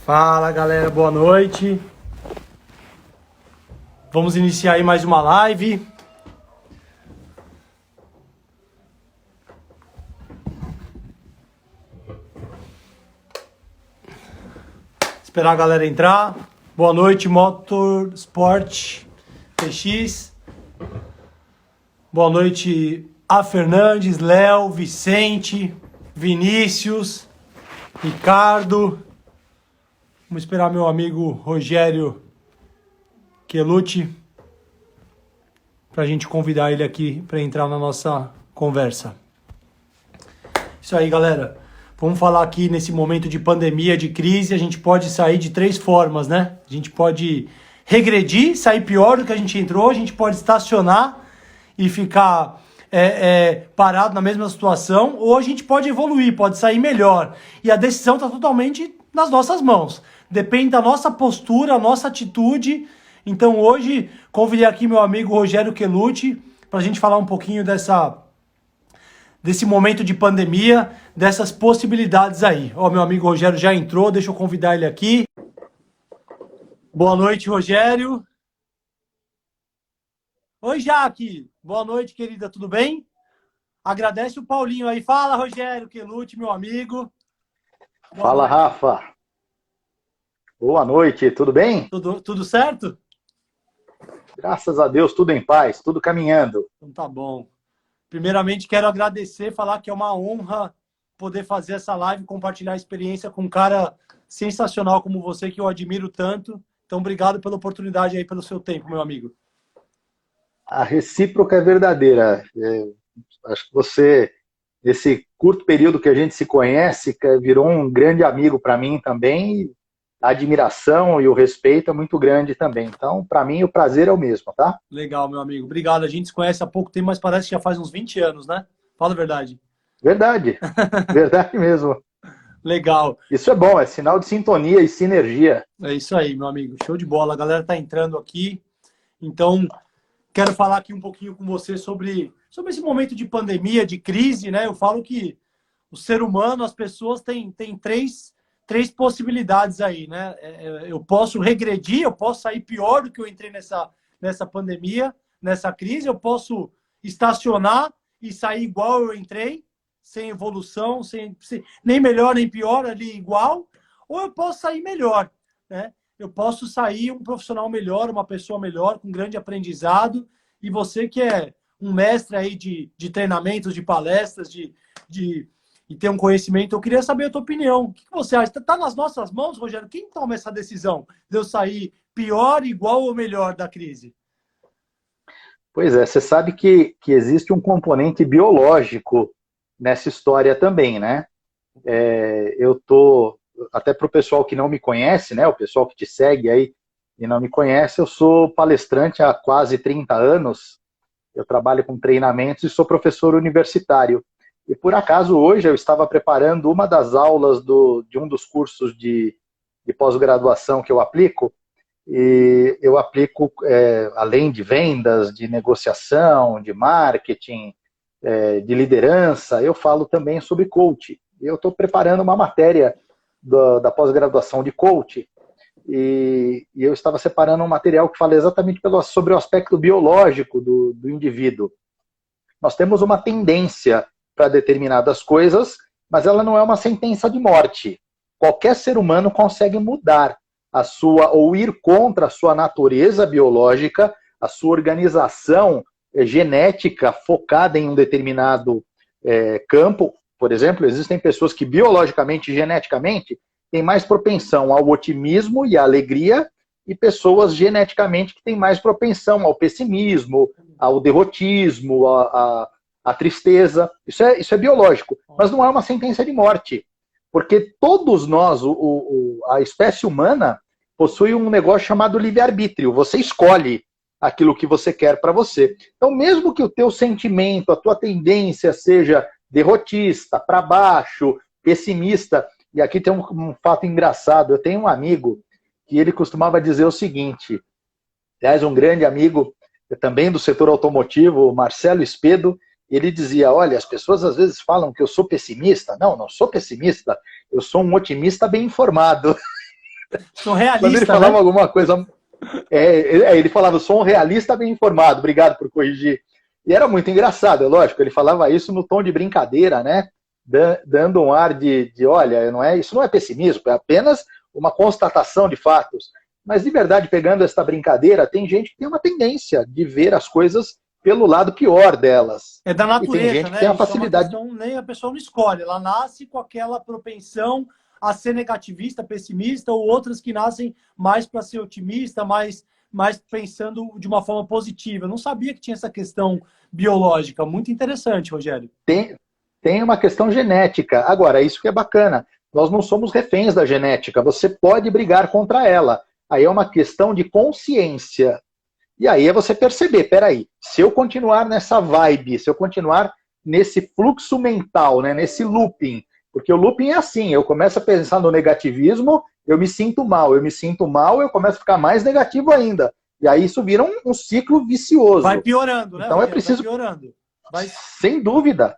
Fala galera, boa noite. Vamos iniciar aí mais uma live. Esperar a galera entrar. Boa noite, Motorsport PX. Boa noite a Fernandes, Léo, Vicente, Vinícius, Ricardo. Vamos esperar meu amigo Rogério Quelucci para a gente convidar ele aqui para entrar na nossa conversa. Isso aí, galera. Vamos falar aqui nesse momento de pandemia, de crise. A gente pode sair de 3 formas, né? A gente pode regredir, sair pior do que a gente entrou. A gente pode estacionar e ficar parado na mesma situação. Ou a gente pode evoluir, pode sair melhor. E a decisão está totalmente nas nossas mãos. Depende da nossa postura, a nossa atitude. Então hoje convidei aqui meu amigo Rogério Quelucci para a gente falar um pouquinho desse momento de pandemia, dessas possibilidades aí. Ó, meu amigo Rogério já entrou, deixa eu convidar ele aqui. Boa noite, Rogério. Oi, Jaque. Boa noite, querida, tudo bem? Agradece o Paulinho aí. Fala, Rogério Quelucci, meu amigo. Fala, Rafa. Boa noite, tudo bem? Tudo certo? Graças a Deus, tudo em paz, tudo caminhando. Então tá bom. Primeiramente, quero agradecer, falar que é uma honra poder fazer essa live, compartilhar a experiência com um cara sensacional como você, que eu admiro tanto. Então, obrigado pela oportunidade aí, pelo seu tempo, meu amigo. A recíproca é verdadeira. Acho que você, nesse curto período que a gente se conhece, virou um grande amigo para mim também. E a admiração e o respeito é muito grande também. Então, para mim, o prazer é o mesmo, tá? Legal, meu amigo. Obrigado. A gente se conhece há pouco tempo, mas parece que já faz uns 20 anos, né? Fala a verdade. Verdade. Verdade mesmo. Legal. Isso é bom, é sinal de sintonia e sinergia. É isso aí, meu amigo. Show de bola. A galera tá entrando aqui. Então, quero falar aqui um pouquinho com você sobre esse momento de pandemia, de crise, né? Eu falo que o ser humano, as pessoas têm três possibilidades aí, né? Eu posso regredir, eu posso sair pior do que eu entrei nessa pandemia, nessa crise, eu posso estacionar e sair igual eu entrei, sem evolução, nem melhor nem pior, ali igual, ou eu posso sair melhor, né? Eu posso sair um profissional melhor, uma pessoa melhor, com grande aprendizado, e você que é um mestre aí de treinamentos, de palestras, e ter um conhecimento, eu queria saber a tua opinião. O que você acha? Está nas nossas mãos, Rogério? Quem toma essa decisão de eu sair pior, igual ou melhor da crise? Pois é, você sabe que existe um componente biológico nessa história também, né? Até para o pessoal que não me conhece, né? O pessoal que te segue aí e não me conhece, eu sou palestrante há quase 30 anos, eu trabalho com treinamentos e sou professor universitário. E por acaso hoje eu estava preparando uma das aulas de um dos cursos de pós-graduação que eu aplico, e eu aplico, além de vendas, de negociação, de marketing, de liderança, eu falo também sobre coach. Eu estou preparando uma matéria da pós-graduação de coach, e eu estava separando um material que fala exatamente sobre o aspecto biológico do indivíduo. Nós temos uma tendência para determinadas coisas, mas ela não é uma sentença de morte. Qualquer ser humano consegue mudar a sua, ou ir contra a sua natureza biológica, a sua organização genética focada em um determinado campo. Por exemplo, existem pessoas que biologicamente, geneticamente, têm mais propensão ao otimismo e à alegria, e pessoas geneticamente que têm mais propensão ao pessimismo, ao derrotismo, à tristeza. Isso é biológico, mas não é uma sentença de morte. Porque todos nós, a espécie humana, possui um negócio chamado livre-arbítrio. Você escolhe aquilo que você quer para você. Então, mesmo que o teu sentimento, a tua tendência seja derrotista, para baixo, pessimista, e aqui tem um fato engraçado. Eu tenho um amigo que ele costumava dizer o seguinte, aliás, um grande amigo, também do setor automotivo, o Marcelo Espedo, ele dizia, olha, as pessoas às vezes falam que eu sou pessimista. Não, não sou pessimista, eu sou um otimista bem informado. Sou Quando ele realista, falava né? alguma coisa, ele falava, eu sou um realista bem informado, obrigado por corrigir. E era muito engraçado, é lógico, ele falava isso no tom de brincadeira, né? Dando um ar olha, isso não é pessimismo, é apenas uma constatação de fatos. Mas, de verdade, pegando essa brincadeira, tem gente que tem uma tendência de ver as coisas pelo lado pior delas. É da E tem natureza, gente que tem né? a Isso é uma facilidade. questão, nem a pessoa não escolhe. Ela nasce com aquela propensão a ser negativista, pessimista, ou outras que nascem mais para ser otimista, mais pensando de uma forma positiva. Eu não sabia que tinha essa questão biológica. Muito interessante, Rogério. Tem uma questão genética. Agora, isso que é bacana. Nós não somos reféns da genética. Você pode brigar contra ela. Aí é uma questão de consciência. E aí é você perceber, peraí, se eu continuar nessa vibe, se eu continuar nesse fluxo mental, né, nesse looping, porque o looping é assim, eu começo a pensar no negativismo, eu me sinto mal, eu começo a ficar mais negativo ainda. E aí isso vira um ciclo vicioso. Vai piorando, né, Então é Rogério? preciso, Vai piorando. sem dúvida.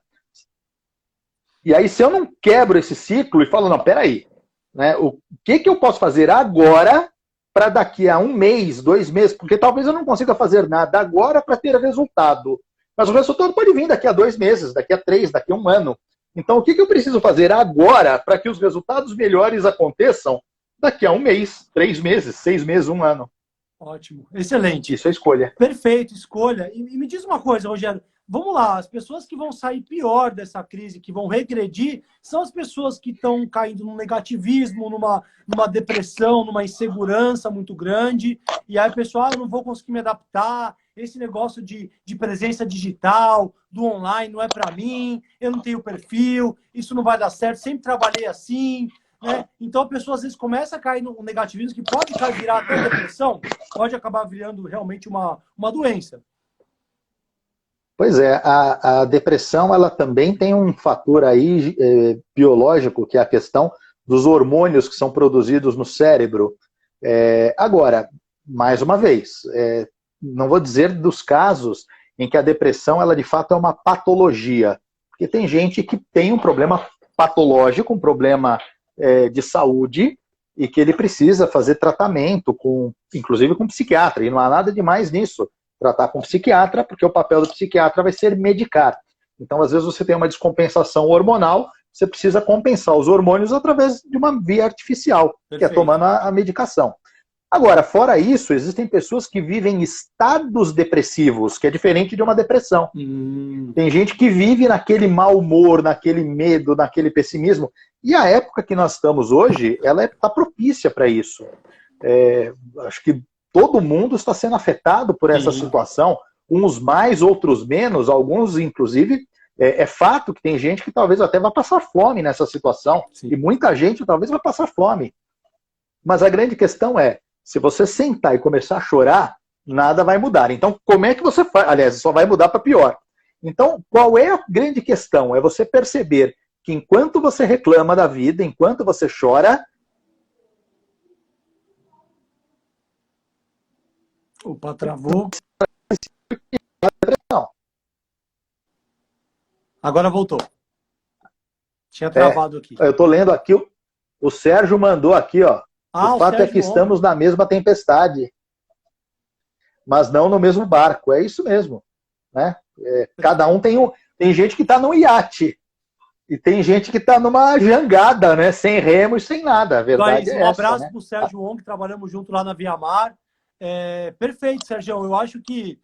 E aí se eu não quebro esse ciclo e falo, não, peraí, né, o que eu posso fazer agora para daqui a 1 mês, 2 meses, porque talvez eu não consiga fazer nada agora para ter resultado. Mas o resultado pode vir daqui a 2 meses, daqui a 3, daqui a 1 ano. Então, o que eu preciso fazer agora para que os resultados melhores aconteçam daqui a 1 mês, 3 meses, 6 meses, 1 ano? Ótimo, excelente. Isso é escolha. Perfeito, escolha. E me diz uma coisa, Rogério. Vamos lá, as pessoas que vão sair pior dessa crise, que vão regredir, são as pessoas que estão caindo num negativismo, numa depressão, numa insegurança muito grande. E aí, pessoal, eu não vou conseguir me adaptar. Esse negócio de presença digital, do online, não é para mim. Eu não tenho perfil, isso não vai dar certo. Sempre trabalhei assim. Né? Então a pessoa às vezes começa a cair no negativismo que pode virar até depressão, pode acabar virando realmente uma doença. Pois é, a depressão ela também tem um fator aí biológico, que é a questão dos hormônios que são produzidos no cérebro. Agora, mais uma vez, não vou dizer dos casos em que a depressão ela de fato é uma patologia, porque tem gente que tem um problema patológico, um problema de saúde, e que ele precisa fazer tratamento, inclusive com psiquiatra, e não há nada demais nisso, tratar com psiquiatra, porque o papel do psiquiatra vai ser medicar. Então, às vezes, você tem uma descompensação hormonal, você precisa compensar os hormônios através de uma via artificial, Perfeito. Que é tomando a medicação. Agora, fora isso, existem pessoas que vivem estados depressivos, que é diferente de uma depressão. Tem gente que vive naquele mau humor, naquele medo, naquele pessimismo. E a época que nós estamos hoje, ela está propícia para isso. Acho que todo mundo está sendo afetado por essa situação, uns mais, outros menos, alguns, inclusive, é fato que tem gente que talvez até vai passar fome nessa situação, Sim. E muita gente talvez vai passar fome. Mas a grande questão é, se você sentar e começar a chorar, nada vai mudar. Então, como é que você faz? Aliás, só vai mudar para pior. Então, qual é a grande questão? É você perceber que enquanto você reclama da vida, enquanto você chora... Opa, travou. Agora voltou. Tinha travado aqui. Eu estou lendo aqui, o Sérgio mandou aqui, ó. O fato é que estamos na mesma tempestade, mas não no mesmo barco. É isso mesmo. Né? Cada um tem gente que está num iate. E tem gente que está numa jangada, né? Sem remo e sem nada. A verdade é essa. Um abraço né? para o Sérgio Wong, que trabalhamos junto lá na Via Mar. Perfeito, Sérgio. Eu acho que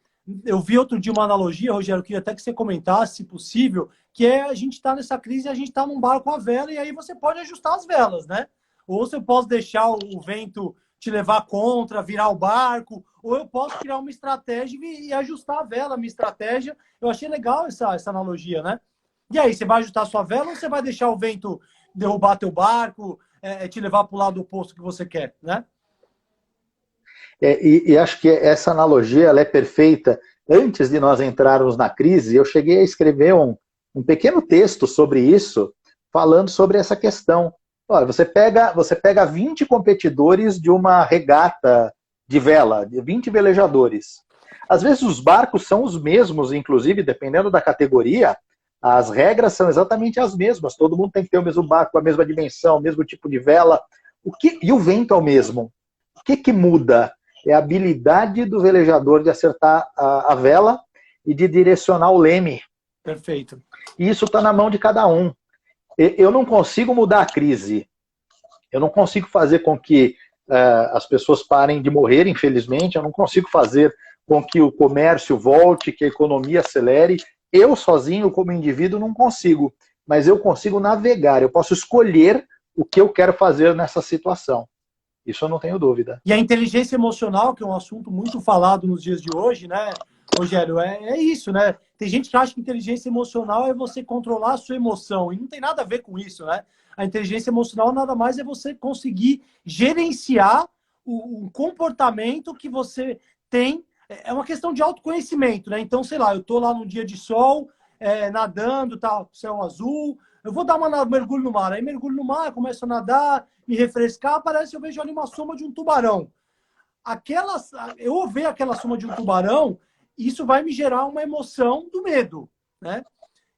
eu vi outro dia uma analogia, Rogério, eu queria até que você comentasse, se possível, que a gente está nessa crise e a gente está num barco com a vela, e aí você pode ajustar as velas, né? Ou você pode deixar o vento te levar contra, virar o barco, ou eu posso criar uma estratégia e ajustar a vela, a minha estratégia. Eu achei legal essa analogia, né? E aí, você vai ajustar a sua vela ou você vai deixar o vento derrubar teu barco, te levar para o lado oposto que você quer, né? E acho que essa analogia ela é perfeita. Antes de nós entrarmos na crise, eu cheguei a escrever um pequeno texto sobre isso, falando sobre essa questão. Olha, você pega 20 competidores de uma regata de vela, de 20 velejadores. Às vezes os barcos são os mesmos, inclusive, dependendo da categoria, as regras são exatamente as mesmas. Todo mundo tem que ter o mesmo barco, a mesma dimensão, o mesmo tipo de vela. E o vento é o mesmo. O que muda? É a habilidade do velejador de acertar a vela e de direcionar o leme. Perfeito. E isso está na mão de cada um. Eu não consigo mudar a crise. Eu não consigo fazer com que as pessoas parem de morrer, infelizmente. Eu não consigo fazer com que o comércio volte, que a economia acelere. Eu sozinho, como indivíduo, não consigo. Mas eu consigo navegar. Eu posso escolher o que eu quero fazer nessa situação. Isso eu não tenho dúvida. E a inteligência emocional, que é um assunto muito falado nos dias de hoje, né, Rogério, é isso, né? Tem gente que acha que inteligência emocional é você controlar a sua emoção, e não tem nada a ver com isso, né? A inteligência emocional nada mais é você conseguir gerenciar o comportamento que você tem. É uma questão de autoconhecimento, né? Então, sei lá, eu tô lá num dia de sol, nadando, tá, céu azul, eu vou dar uma mergulho no mar. Aí mergulho no mar, começo a nadar, me refrescar, parece que eu vejo ali uma soma de um tubarão. Eu ver aquela soma de um tubarão, isso vai me gerar uma emoção do medo, né?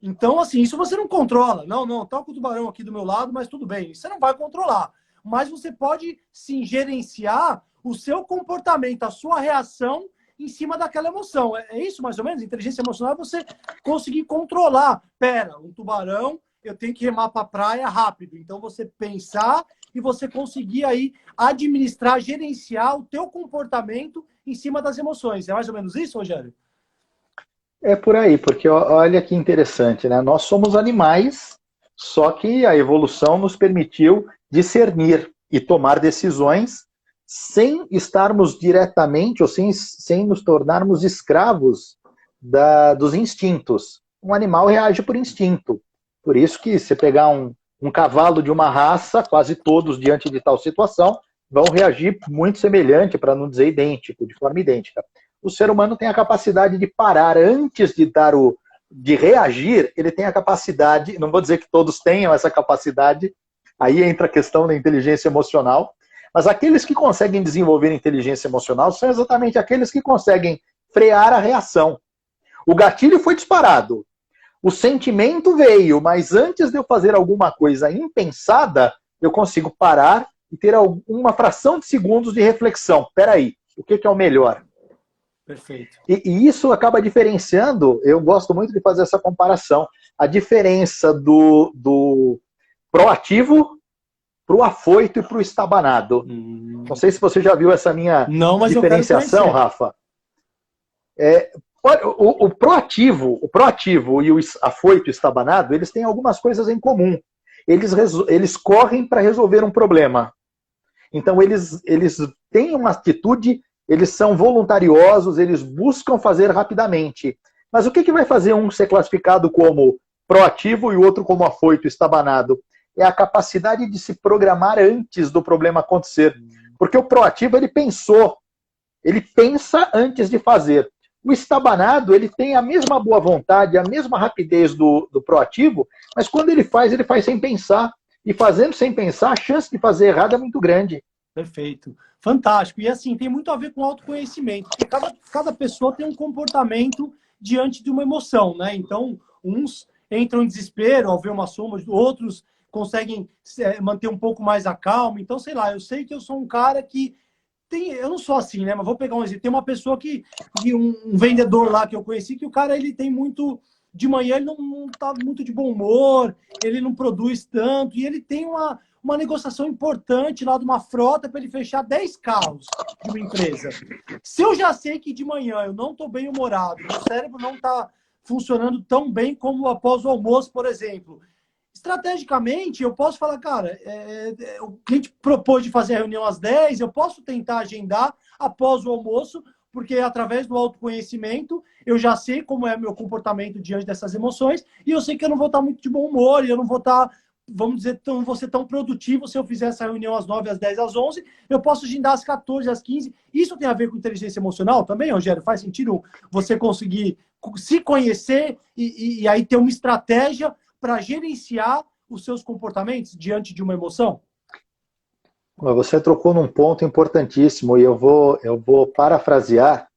Então, assim, isso você não controla. Não, tá com o tubarão aqui do meu lado, mas tudo bem. Você não vai controlar. Mas você pode, sim, gerenciar o seu comportamento, a sua reação em cima daquela emoção. É isso, mais ou menos? Inteligência emocional é você conseguir controlar. Pera, um tubarão, eu tenho que remar para a praia rápido. Então, você pensar e você conseguir aí administrar, gerenciar o teu comportamento em cima das emoções. É mais ou menos isso, Rogério? É por aí, porque olha que interessante, né? Nós somos animais, só que a evolução nos permitiu discernir e tomar decisões sem estarmos diretamente ou sem nos tornarmos escravos dos instintos. Um animal reage por instinto. Por isso que se pegar um cavalo de uma raça, quase todos diante de tal situação vão reagir muito semelhante, para não dizer idêntico, de forma idêntica. O ser humano tem a capacidade de parar antes de reagir, ele tem a capacidade, não vou dizer que todos tenham essa capacidade, aí entra a questão da inteligência emocional, mas aqueles que conseguem desenvolver inteligência emocional são exatamente aqueles que conseguem frear a reação. O gatilho foi disparado, o sentimento veio, mas antes de eu fazer alguma coisa impensada, eu consigo parar e ter uma fração de segundos de reflexão. Peraí, o que é o melhor? Perfeito. E isso acaba diferenciando, eu gosto muito de fazer essa comparação, a diferença do proativo para o afoito e para o estabanado. Não sei se você já viu essa minha diferenciação, Rafa. O proativo e o afoito e estabanado, eles têm algumas coisas em comum. Eles correm para resolver um problema. Então, eles têm uma atitude, eles são voluntariosos, eles buscam fazer rapidamente. Mas o que vai fazer um ser classificado como proativo e o outro como afoito, estabanado? É a capacidade de se programar antes do problema acontecer. Porque o proativo, ele pensa antes de fazer. O estabanado, ele tem a mesma boa vontade, a mesma rapidez do proativo, mas quando ele faz sem pensar. E fazendo sem pensar, a chance de fazer errado é muito grande. Perfeito. Fantástico. E assim, tem muito a ver com autoconhecimento. Porque cada pessoa tem um comportamento diante de uma emoção, né? Então, uns entram em desespero ao ver uma soma, outros conseguem manter um pouco mais a calma. Então, sei lá, eu sei que eu sou um cara que eu não sou assim, né? Mas vou pegar um exemplo. Tem uma pessoa um vendedor lá que eu conheci, que o cara, ele tem muito... De manhã ele não tá muito de bom humor, ele não produz tanto, e ele tem uma negociação importante lá de uma frota para ele fechar 10 carros de uma empresa. Se eu já sei que de manhã eu não estou bem humorado, meu cérebro não está funcionando tão bem como após o almoço, por exemplo, estrategicamente eu posso falar, cara, o cliente propôs de fazer a reunião às 10, eu posso tentar agendar após o almoço, porque através do autoconhecimento eu já sei como é meu comportamento diante dessas emoções e eu sei que eu não vou estar muito de bom humor e eu não vou estar, vamos dizer, não vou ser tão produtivo se eu fizer essa reunião às 9, às 10, às 11, eu posso agendar às 14, às 15. Isso tem a ver com inteligência emocional também, Rogério? Faz sentido você conseguir se conhecer e aí ter uma estratégia para gerenciar os seus comportamentos diante de uma emoção? Você trocou num ponto importantíssimo e eu vou parafrasear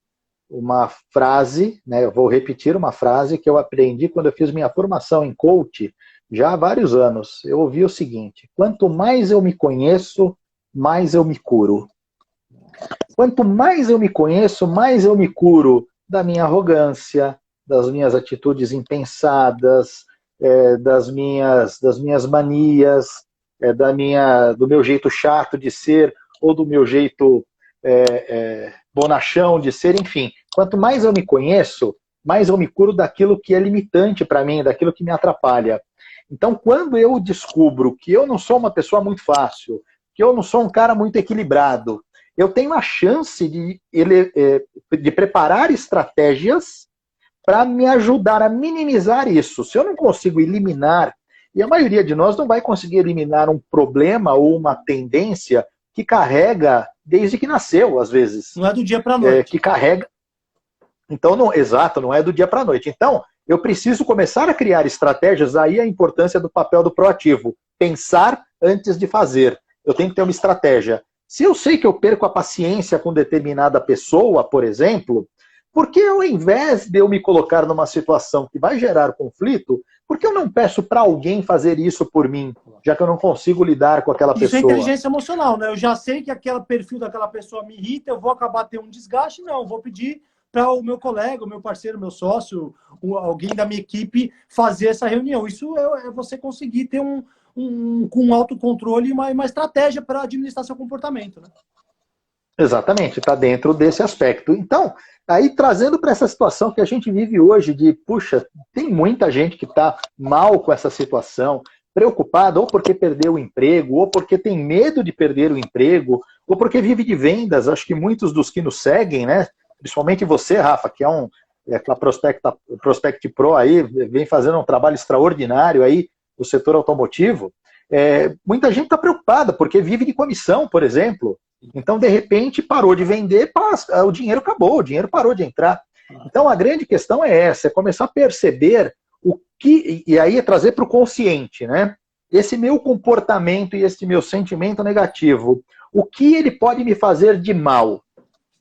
uma frase, né? Eu vou repetir uma frase que eu aprendi quando eu fiz minha formação em coach já há vários anos. Eu ouvi o seguinte: quanto mais eu me conheço, mais eu me curo. Quanto mais eu me conheço, mais eu me curo da minha arrogância, das minhas atitudes impensadas, das minhas manias, do meu jeito chato de ser, ou do meu jeito bonachão de ser, enfim. Quanto mais eu me conheço, mais eu me curo daquilo que é limitante para mim, daquilo que me atrapalha. Então, quando eu descubro que eu não sou uma pessoa muito fácil, que eu não sou um cara muito equilibrado, eu tenho a chance de preparar estratégias para me ajudar a minimizar isso. Se eu não consigo eliminar, e a maioria de nós não vai conseguir eliminar um problema ou uma tendência que carrega desde que nasceu, às vezes. Não é do dia para a noite. Que carrega. Então, exato, não é do dia para a noite. Então, eu preciso começar a criar estratégias, aí a importância do papel do proativo. Pensar antes de fazer. Eu tenho que ter uma estratégia. Se eu sei que eu perco a paciência com determinada pessoa, por exemplo, por que ao invés de eu me colocar numa situação que vai gerar conflito, por que eu não peço para alguém fazer isso por mim, já que eu não consigo lidar com aquela pessoa? Isso é inteligência emocional, né? Eu já sei que aquele perfil daquela pessoa me irrita, eu vou acabar tendo um desgaste, não, eu vou pedir para o meu colega, o meu parceiro, o meu sócio, alguém da minha equipe fazer essa reunião. Isso é você conseguir ter com autocontrole e uma estratégia para administrar seu comportamento, né? Exatamente, está dentro desse aspecto. Então, aí trazendo para essa situação que a gente vive hoje de, puxa, tem muita gente que está mal com essa situação, preocupada ou porque perdeu o emprego, ou porque tem medo de perder o emprego, ou porque vive de vendas. Acho que muitos dos que nos seguem, né, principalmente você, Rafa, que é aquela Prospect Pro aí, vem fazendo um trabalho extraordinário aí no setor automotivo, muita gente está preocupada porque vive de comissão, por exemplo. Então, de repente, parou de vender, o dinheiro acabou, o dinheiro parou de entrar. Então, a grande questão é essa, é começar a perceber o que, e aí é trazer para o consciente, né? Esse meu comportamento e esse meu sentimento negativo, o que ele pode me fazer de mal?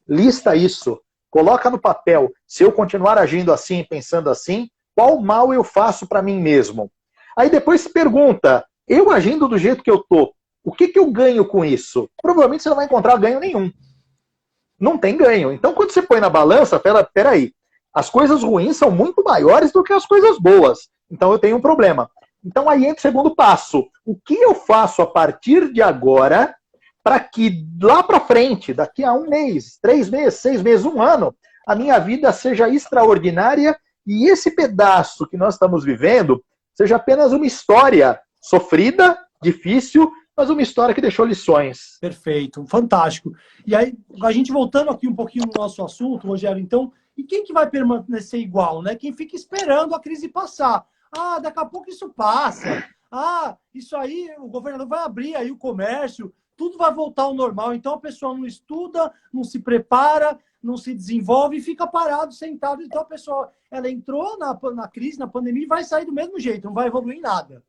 Lista isso, coloca no papel. Se eu continuar agindo assim, pensando assim, qual mal eu faço para mim mesmo? Aí depois se pergunta, eu agindo do jeito que eu tô, o que eu ganho com isso? Provavelmente você não vai encontrar ganho nenhum. Não tem ganho. Então, quando você põe na balança, peraí, as coisas ruins são muito maiores do que as coisas boas. Então, eu tenho um problema. Então, aí entra o segundo passo. O que eu faço a partir de agora para que lá para frente, daqui a 1 mês, 3 meses, 6 meses, 1 ano, a minha vida seja extraordinária e esse pedaço que nós estamos vivendo seja apenas uma história sofrida, difícil, mas uma história que deixou lições. Perfeito, fantástico. E aí, a gente voltando aqui um pouquinho no nosso assunto, Rogério, então, e quem que vai permanecer igual, né? Quem fica esperando a crise passar. Ah, daqui a pouco isso passa. Ah, isso aí, o governador vai abrir aí o comércio, tudo vai voltar ao normal. Então, a pessoa não estuda, não se prepara, não se desenvolve e fica parado, sentado. Então, a pessoa, ela entrou na crise, na pandemia, e vai sair do mesmo jeito, não vai evoluir em nada.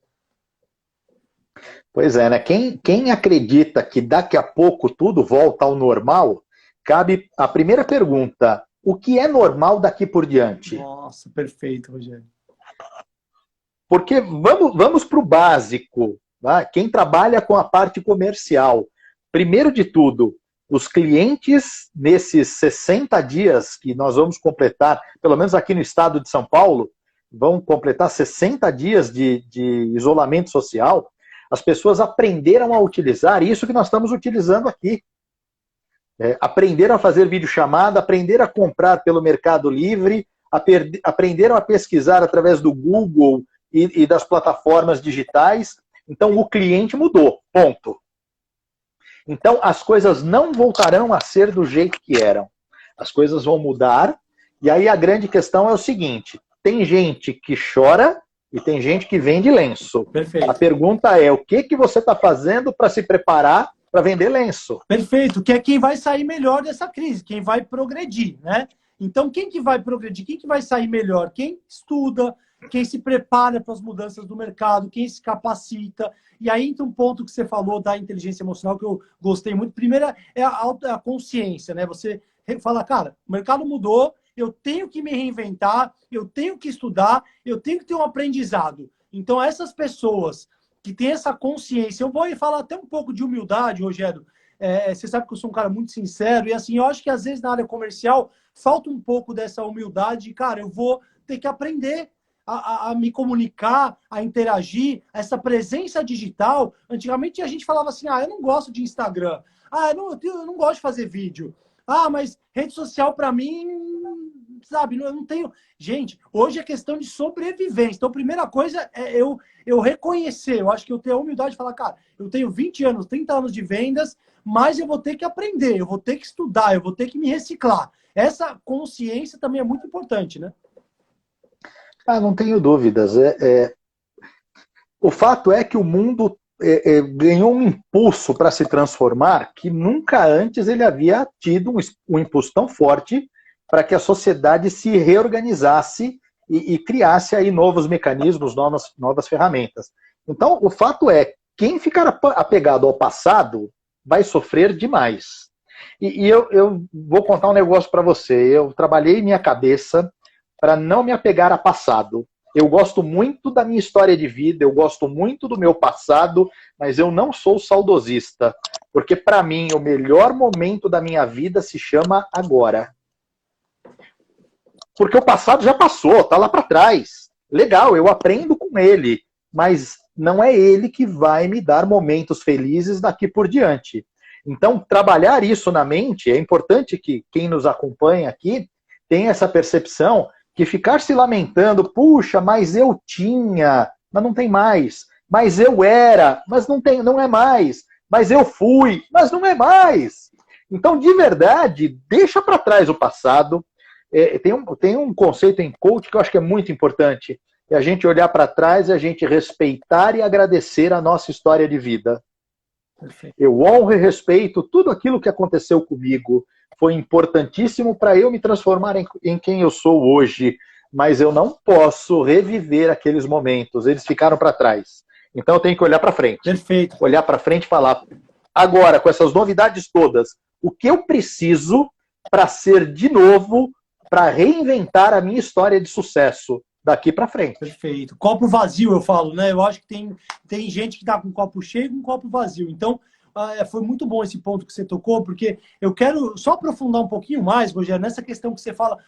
Pois é, né? Quem acredita que daqui a pouco tudo volta ao normal, cabe a primeira pergunta: o que é normal daqui por diante? Nossa, perfeito, Rogério. Porque vamos para o básico. Tá? Quem trabalha com a parte comercial, primeiro de tudo, os clientes, nesses 60 dias que nós vamos completar, pelo menos aqui no estado de São Paulo, vão completar 60 dias de isolamento social. As pessoas aprenderam a utilizar isso que nós estamos utilizando aqui. Aprenderam a fazer videochamada, aprenderam a comprar pelo Mercado Livre, aprenderam a pesquisar através do Google e das plataformas digitais. Então, o cliente mudou, ponto. Então, as coisas não voltarão a ser do jeito que eram. As coisas vão mudar, e aí a grande questão é o seguinte, tem gente que chora e tem gente que vende lenço. Perfeito. A pergunta é, o que você está fazendo para se preparar para vender lenço? Perfeito, que é quem vai sair melhor dessa crise, quem vai progredir, né? Então, quem que vai progredir? Quem que vai sair melhor? Quem estuda, quem se prepara para as mudanças do mercado, quem se capacita. E aí entra um ponto que você falou da inteligência emocional que eu gostei muito. Primeiro é a consciência, né? Você fala, cara, o mercado mudou, eu tenho que me reinventar, eu tenho que estudar, eu tenho que ter um aprendizado. Então, essas pessoas que tem essa consciência. Eu vou falar até um pouco de humildade, Rogério. Você sabe que eu sou um cara muito sincero, e assim, eu acho que às vezes na área comercial falta um pouco dessa humildade. Cara, eu vou ter que aprender a me comunicar, a interagir, essa presença digital. Antigamente a gente falava assim, eu não gosto de Instagram, eu não gosto de fazer vídeo. Mas rede social para mim, sabe, eu não tenho... Gente, hoje é questão de sobrevivência. Então, a primeira coisa é eu reconhecer. Eu acho que eu tenho a humildade de falar, cara, eu tenho 20 anos, 30 anos de vendas, mas eu vou ter que aprender, eu vou ter que estudar, eu vou ter que me reciclar. Essa consciência também é muito importante, né? Não tenho dúvidas. O fato é que o mundo ganhou um impulso para se transformar que nunca antes ele havia tido um impulso tão forte para que a sociedade se reorganizasse e criasse aí novos mecanismos, novas ferramentas. Então, o fato é, quem ficar apegado ao passado vai sofrer demais. E eu vou contar um negócio para você. Eu trabalhei minha cabeça para não me apegar a passado. Eu gosto muito da minha história de vida, eu gosto muito do meu passado, mas eu não sou saudosista, porque para mim o melhor momento da minha vida se chama agora. Porque o passado já passou, está lá para trás. Legal, eu aprendo com ele, mas não é ele que vai me dar momentos felizes daqui por diante. Então, trabalhar isso na mente, é importante que quem nos acompanha aqui tenha essa percepção que ficar se lamentando, puxa, mas eu tinha, mas não tem mais. Mas eu era, mas não é mais. Mas eu fui, mas não é mais. Então, de verdade, deixa para trás o passado. Tem um conceito em coach que eu acho que é muito importante. É a gente olhar para trás e a gente respeitar e agradecer a nossa história de vida. Perfeito. Eu honro e respeito tudo aquilo que aconteceu comigo. Foi importantíssimo para eu me transformar em quem eu sou hoje, mas eu não posso reviver aqueles momentos, eles ficaram para trás. Então eu tenho que olhar para frente. Perfeito. Olhar para frente e falar, agora, com essas novidades todas, o que eu preciso para ser de novo, para reinventar a minha história de sucesso daqui para frente. Perfeito. Copo vazio, eu falo, né? Eu acho que tem gente que está com um copo cheio e com um copo vazio. Então, foi muito bom esse ponto que você tocou, porque eu quero só aprofundar um pouquinho mais, Rogério, nessa questão que você fala.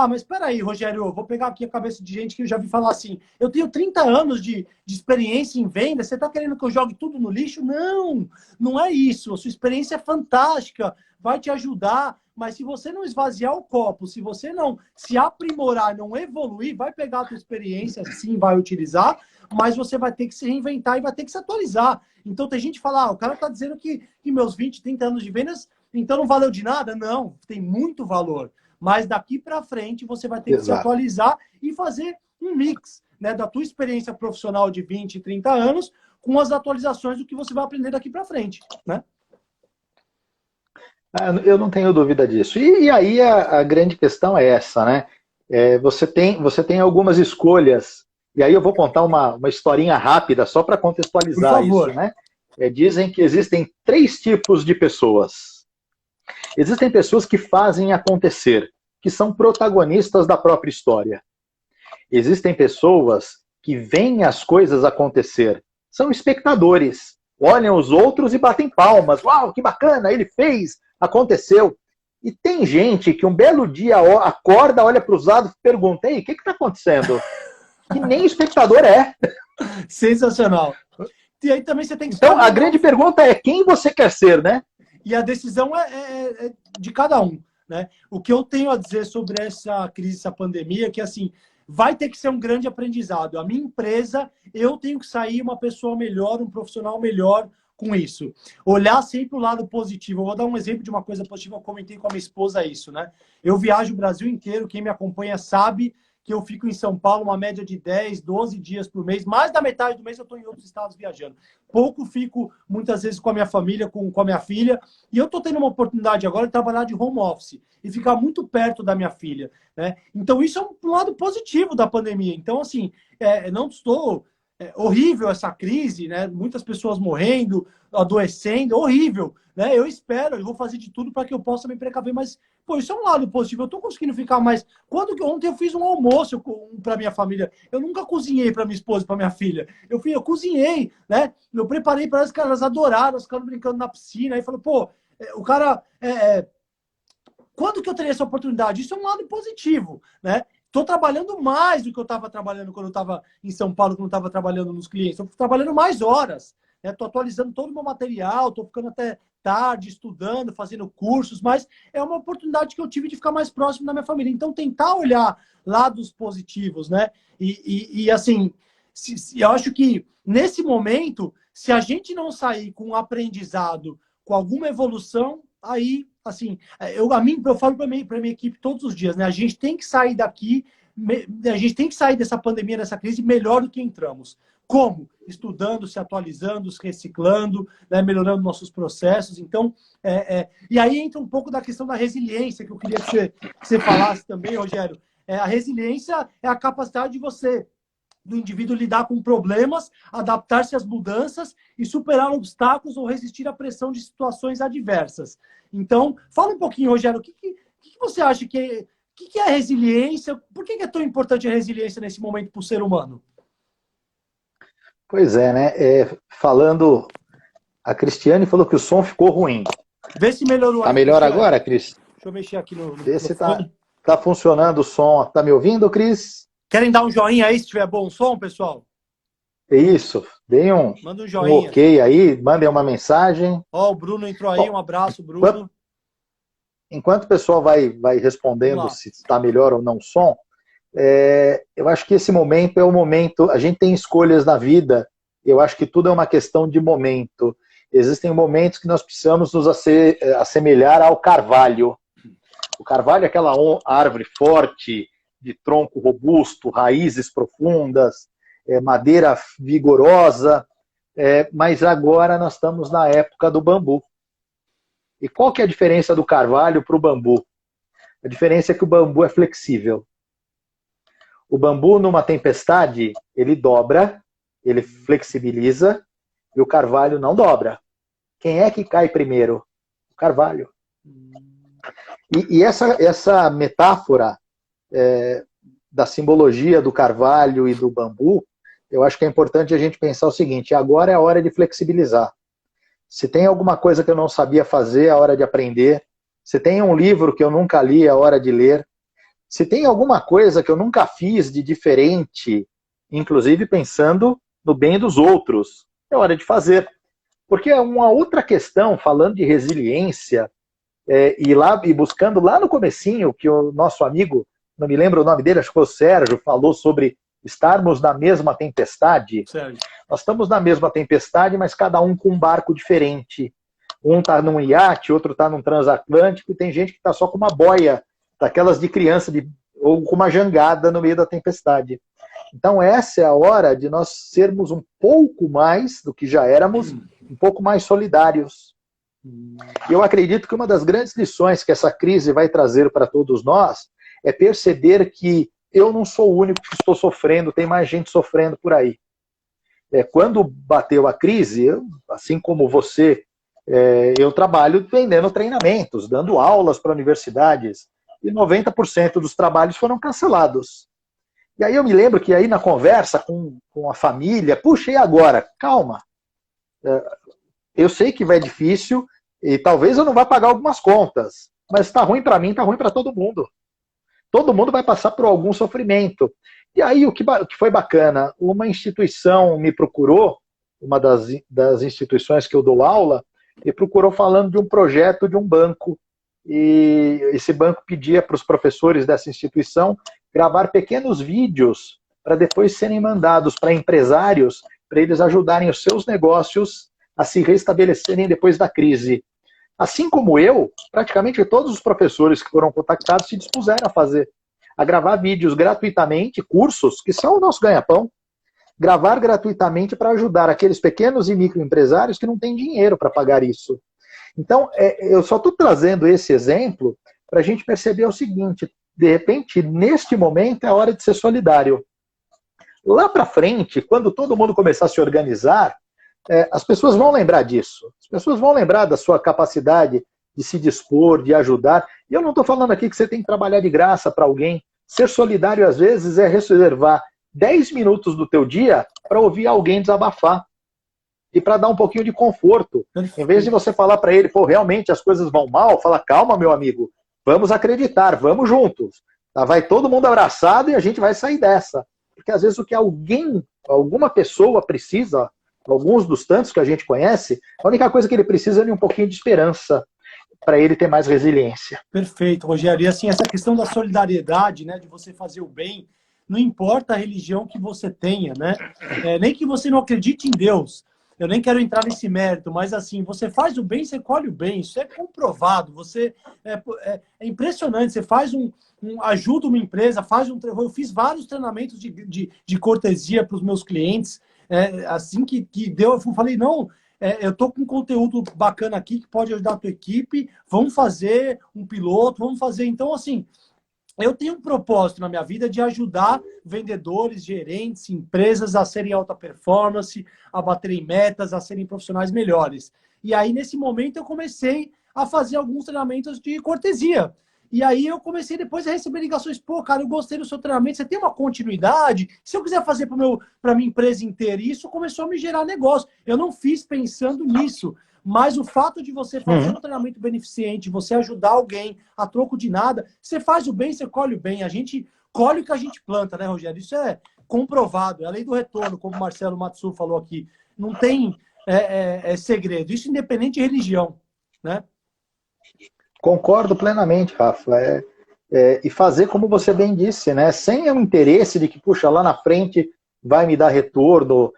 Mas espera aí, Rogério, eu vou pegar aqui a cabeça de gente que eu já vi falar assim, eu tenho 30 anos de experiência em venda, você está querendo que eu jogue tudo no lixo? Não, não é isso. A sua experiência é fantástica, vai te ajudar, mas se você não esvaziar o copo, se você não se aprimorar, não evoluir, vai pegar a tua experiência, sim, vai utilizar, mas você vai ter que se reinventar e vai ter que se atualizar. Então tem gente que fala, o cara está dizendo que meus 20, 30 anos de vendas, então não valeu de nada? Não, tem muito valor. Mas daqui para frente você vai ter que se atualizar e fazer um mix, né, da tua experiência profissional de 20, 30 anos com as atualizações do que você vai aprender daqui para frente, né? Eu não tenho dúvida disso. E aí a grande questão é essa, né? Você tem algumas escolhas. E aí eu vou contar uma historinha rápida só para contextualizar isso, né? Dizem que existem 3 tipos de pessoas. Existem pessoas que fazem acontecer, que são protagonistas da própria história. Existem pessoas que veem as coisas acontecer, são espectadores, olham os outros e batem palmas. Uau, que bacana, ele fez, aconteceu. E tem gente que um belo dia acorda, olha para os lados e pergunta, ei, o que está acontecendo? Que nem espectador é. Sensacional. E aí também você tem que... Então, a grande pergunta é quem você quer ser, né? E a decisão é de cada um, né? O que eu tenho a dizer sobre essa crise, essa pandemia, é que, assim, vai ter que ser um grande aprendizado. A minha empresa, eu tenho que sair uma pessoa melhor, um profissional melhor com isso. Olhar sempre o lado positivo. Eu vou dar um exemplo de uma coisa positiva, eu comentei com a minha esposa isso, né? Eu viajo o Brasil inteiro, quem me acompanha sabe que eu fico em São Paulo uma média de 10, 12 dias por mês. Mais da metade do mês eu estou em outros estados viajando. Pouco fico, muitas vezes, com a minha família, com a minha filha. E eu estou tendo uma oportunidade agora de trabalhar de home office e ficar muito perto da minha filha, né? Então, isso é um lado positivo da pandemia. Então, assim, não estou horrível essa crise, né? Muitas pessoas morrendo, adoecendo, horrível, né? Eu espero, eu vou fazer de tudo para que eu possa me precaver, mas, pô, isso é um lado positivo. Eu tô conseguindo ficar mais. Ontem eu fiz um almoço para minha família. Eu nunca cozinhei para minha esposa, para minha filha. Eu cozinhei, né? Eu preparei para elas, que elas adoraram, elas ficaram brincando na piscina. Aí falou, pô, o cara. Quando que eu teria essa oportunidade? Isso é um lado positivo, né? Estou trabalhando mais do que eu estava trabalhando quando eu estava em São Paulo, quando eu estava trabalhando nos clientes. Estou trabalhando mais horas. Estou atualizando todo o meu material, estou ficando até tarde, estudando, fazendo cursos, mas é uma oportunidade que eu tive de ficar mais próximo da minha família. Então, tentar olhar lados positivos, né? Assim, eu acho que nesse momento, se a gente não sair com um aprendizado, com alguma evolução, aí, assim, eu falo para minha equipe todos os dias, né? A gente tem que sair daqui, a gente tem que sair dessa pandemia, dessa crise, melhor do que entramos. Como? Estudando, se atualizando, se reciclando, né? Melhorando nossos processos. Então, e aí entra um pouco da questão da resiliência, que eu queria que você falasse também, Rogério. A resiliência é a capacidade de você, do indivíduo, lidar com problemas, adaptar-se às mudanças e superar obstáculos ou resistir à pressão de situações adversas. Então, fala um pouquinho, Rogério, o que você acha que é a resiliência? Por que é tão importante a resiliência nesse momento para o ser humano? Pois é, né? Falando, a Cristiane falou que o som ficou ruim. Vê se melhorou Tá aí, melhor Cristiane. agora, Cris? Deixa eu mexer aqui no Vê se microfone. tá funcionando o som. Tá me ouvindo, Cris? Querem dar um joinha aí se tiver bom som, pessoal? Isso. Deem Manda um um joinha. ok aí, mandem uma mensagem. Ó, o Bruno entrou aí, um abraço, Bruno. Enquanto o pessoal vai respondendo se está melhor ou não o som, eu acho que esse momento é o momento. A gente tem escolhas na vida, eu acho que tudo é uma questão de momento. Existem momentos que nós precisamos nos assemelhar ao carvalho. O carvalho é aquela árvore forte, de tronco robusto, raízes profundas, madeira vigorosa, mas agora nós estamos na época do bambu. E qual que é a diferença do carvalho para o bambu? A diferença é que o bambu é flexível. O bambu, numa tempestade, ele dobra, ele flexibiliza, e o carvalho não dobra. Quem é que cai primeiro? O carvalho. E essa metáfora da simbologia do carvalho e do bambu, eu acho que é importante a gente pensar o seguinte: agora é a hora de flexibilizar. Se tem alguma coisa que eu não sabia fazer, é a hora de aprender. Se tem um livro que eu nunca li, é a hora de ler. Se tem alguma coisa que eu nunca fiz de diferente, inclusive pensando no bem dos outros, é hora de fazer. Porque é uma outra questão, falando de resiliência, e buscando lá no comecinho, que o nosso amigo, não me lembro o nome dele, acho que foi o Sérgio, falou sobre estarmos na mesma tempestade. Sérgio. Nós estamos na mesma tempestade, mas cada um com um barco diferente. Um está num iate, outro está num transatlântico, e tem gente que está só com uma boia, daquelas de criança, ou com uma jangada no meio da tempestade. Então essa é a hora de nós sermos um pouco mais do que já éramos, um pouco mais solidários. Eu acredito que uma das grandes lições que essa crise vai trazer para todos nós é perceber que eu não sou o único que estou sofrendo, tem mais gente sofrendo por aí. Quando bateu a crise, assim como você, eu trabalho vendendo treinamentos, dando aulas para universidades, e 90% dos trabalhos foram cancelados. E aí eu me lembro que aí na conversa com a família, puxa, e agora? Calma. Eu sei que vai difícil, e talvez eu não vá pagar algumas contas, mas está ruim para mim, está ruim para todo mundo. Todo mundo vai passar por algum sofrimento. E aí o que foi bacana, uma instituição me procurou, uma das instituições que eu dou aula, me procurou falando de um projeto de um banco. E esse banco pedia para os professores dessa instituição gravar pequenos vídeos para depois serem mandados para empresários, para eles ajudarem os seus negócios a se restabelecerem depois da crise. Assim como eu, praticamente todos os professores que foram contactados se dispuseram a gravar vídeos gratuitamente, cursos, que são o nosso ganha-pão, gravar gratuitamente para ajudar aqueles pequenos e microempresários que não têm dinheiro para pagar isso. Então, eu só estou trazendo esse exemplo para a gente perceber o seguinte: de repente, neste momento, é hora de ser solidário. Lá para frente, quando todo mundo começar a se organizar, as pessoas vão lembrar disso. As pessoas vão lembrar da sua capacidade de se dispor, de ajudar. E eu não estou falando aqui que você tem que trabalhar de graça para alguém. Ser solidário, às vezes, é reservar 10 minutos do teu dia para ouvir alguém desabafar. E para dar um pouquinho de conforto. Em vez de você falar para ele, pô, realmente as coisas vão mal, fala, calma, meu amigo, vamos acreditar, vamos juntos. Tá? Vai todo mundo abraçado e a gente vai sair dessa. Porque às vezes o que alguma pessoa precisa, alguns dos tantos que a gente conhece, a única coisa que ele precisa é de um pouquinho de esperança para ele ter mais resiliência. Perfeito, Rogério. E assim, essa questão da solidariedade, né, de você fazer o bem, não importa a religião que você tenha, né? Nem que você não acredite em Deus. Eu nem quero entrar nesse mérito, mas assim, você faz o bem, você colhe o bem. Isso é comprovado. Você é impressionante. Você faz ajuda uma empresa, eu fiz vários treinamentos de cortesia para os meus clientes. Assim que deu, eu falei, não, eu tô com um conteúdo bacana aqui que pode ajudar a tua equipe. Vamos fazer um piloto, vamos fazer. Então, assim, eu tenho um propósito na minha vida de ajudar vendedores, gerentes, empresas a serem alta performance, a baterem metas, a serem profissionais melhores. E aí, nesse momento, eu comecei a fazer alguns treinamentos de cortesia. E aí eu comecei depois a receber ligações. Pô, cara, eu gostei do seu treinamento, você tem uma continuidade? Se eu quiser fazer para minha empresa inteira, e isso começou a me gerar negócio. Eu não fiz pensando nisso. Mas o fato de você fazer um treinamento beneficente, você ajudar alguém a troco de nada, você faz o bem, você colhe o bem. A gente colhe o que a gente planta, né, Rogério? Isso é comprovado. É a lei do retorno, como o Marcelo Matsu falou aqui. Não tem segredo. Isso independente de religião, né? Concordo plenamente, Rafa. E fazer como você bem disse, né? Sem o interesse de que, puxa, lá na frente vai me dar retorno.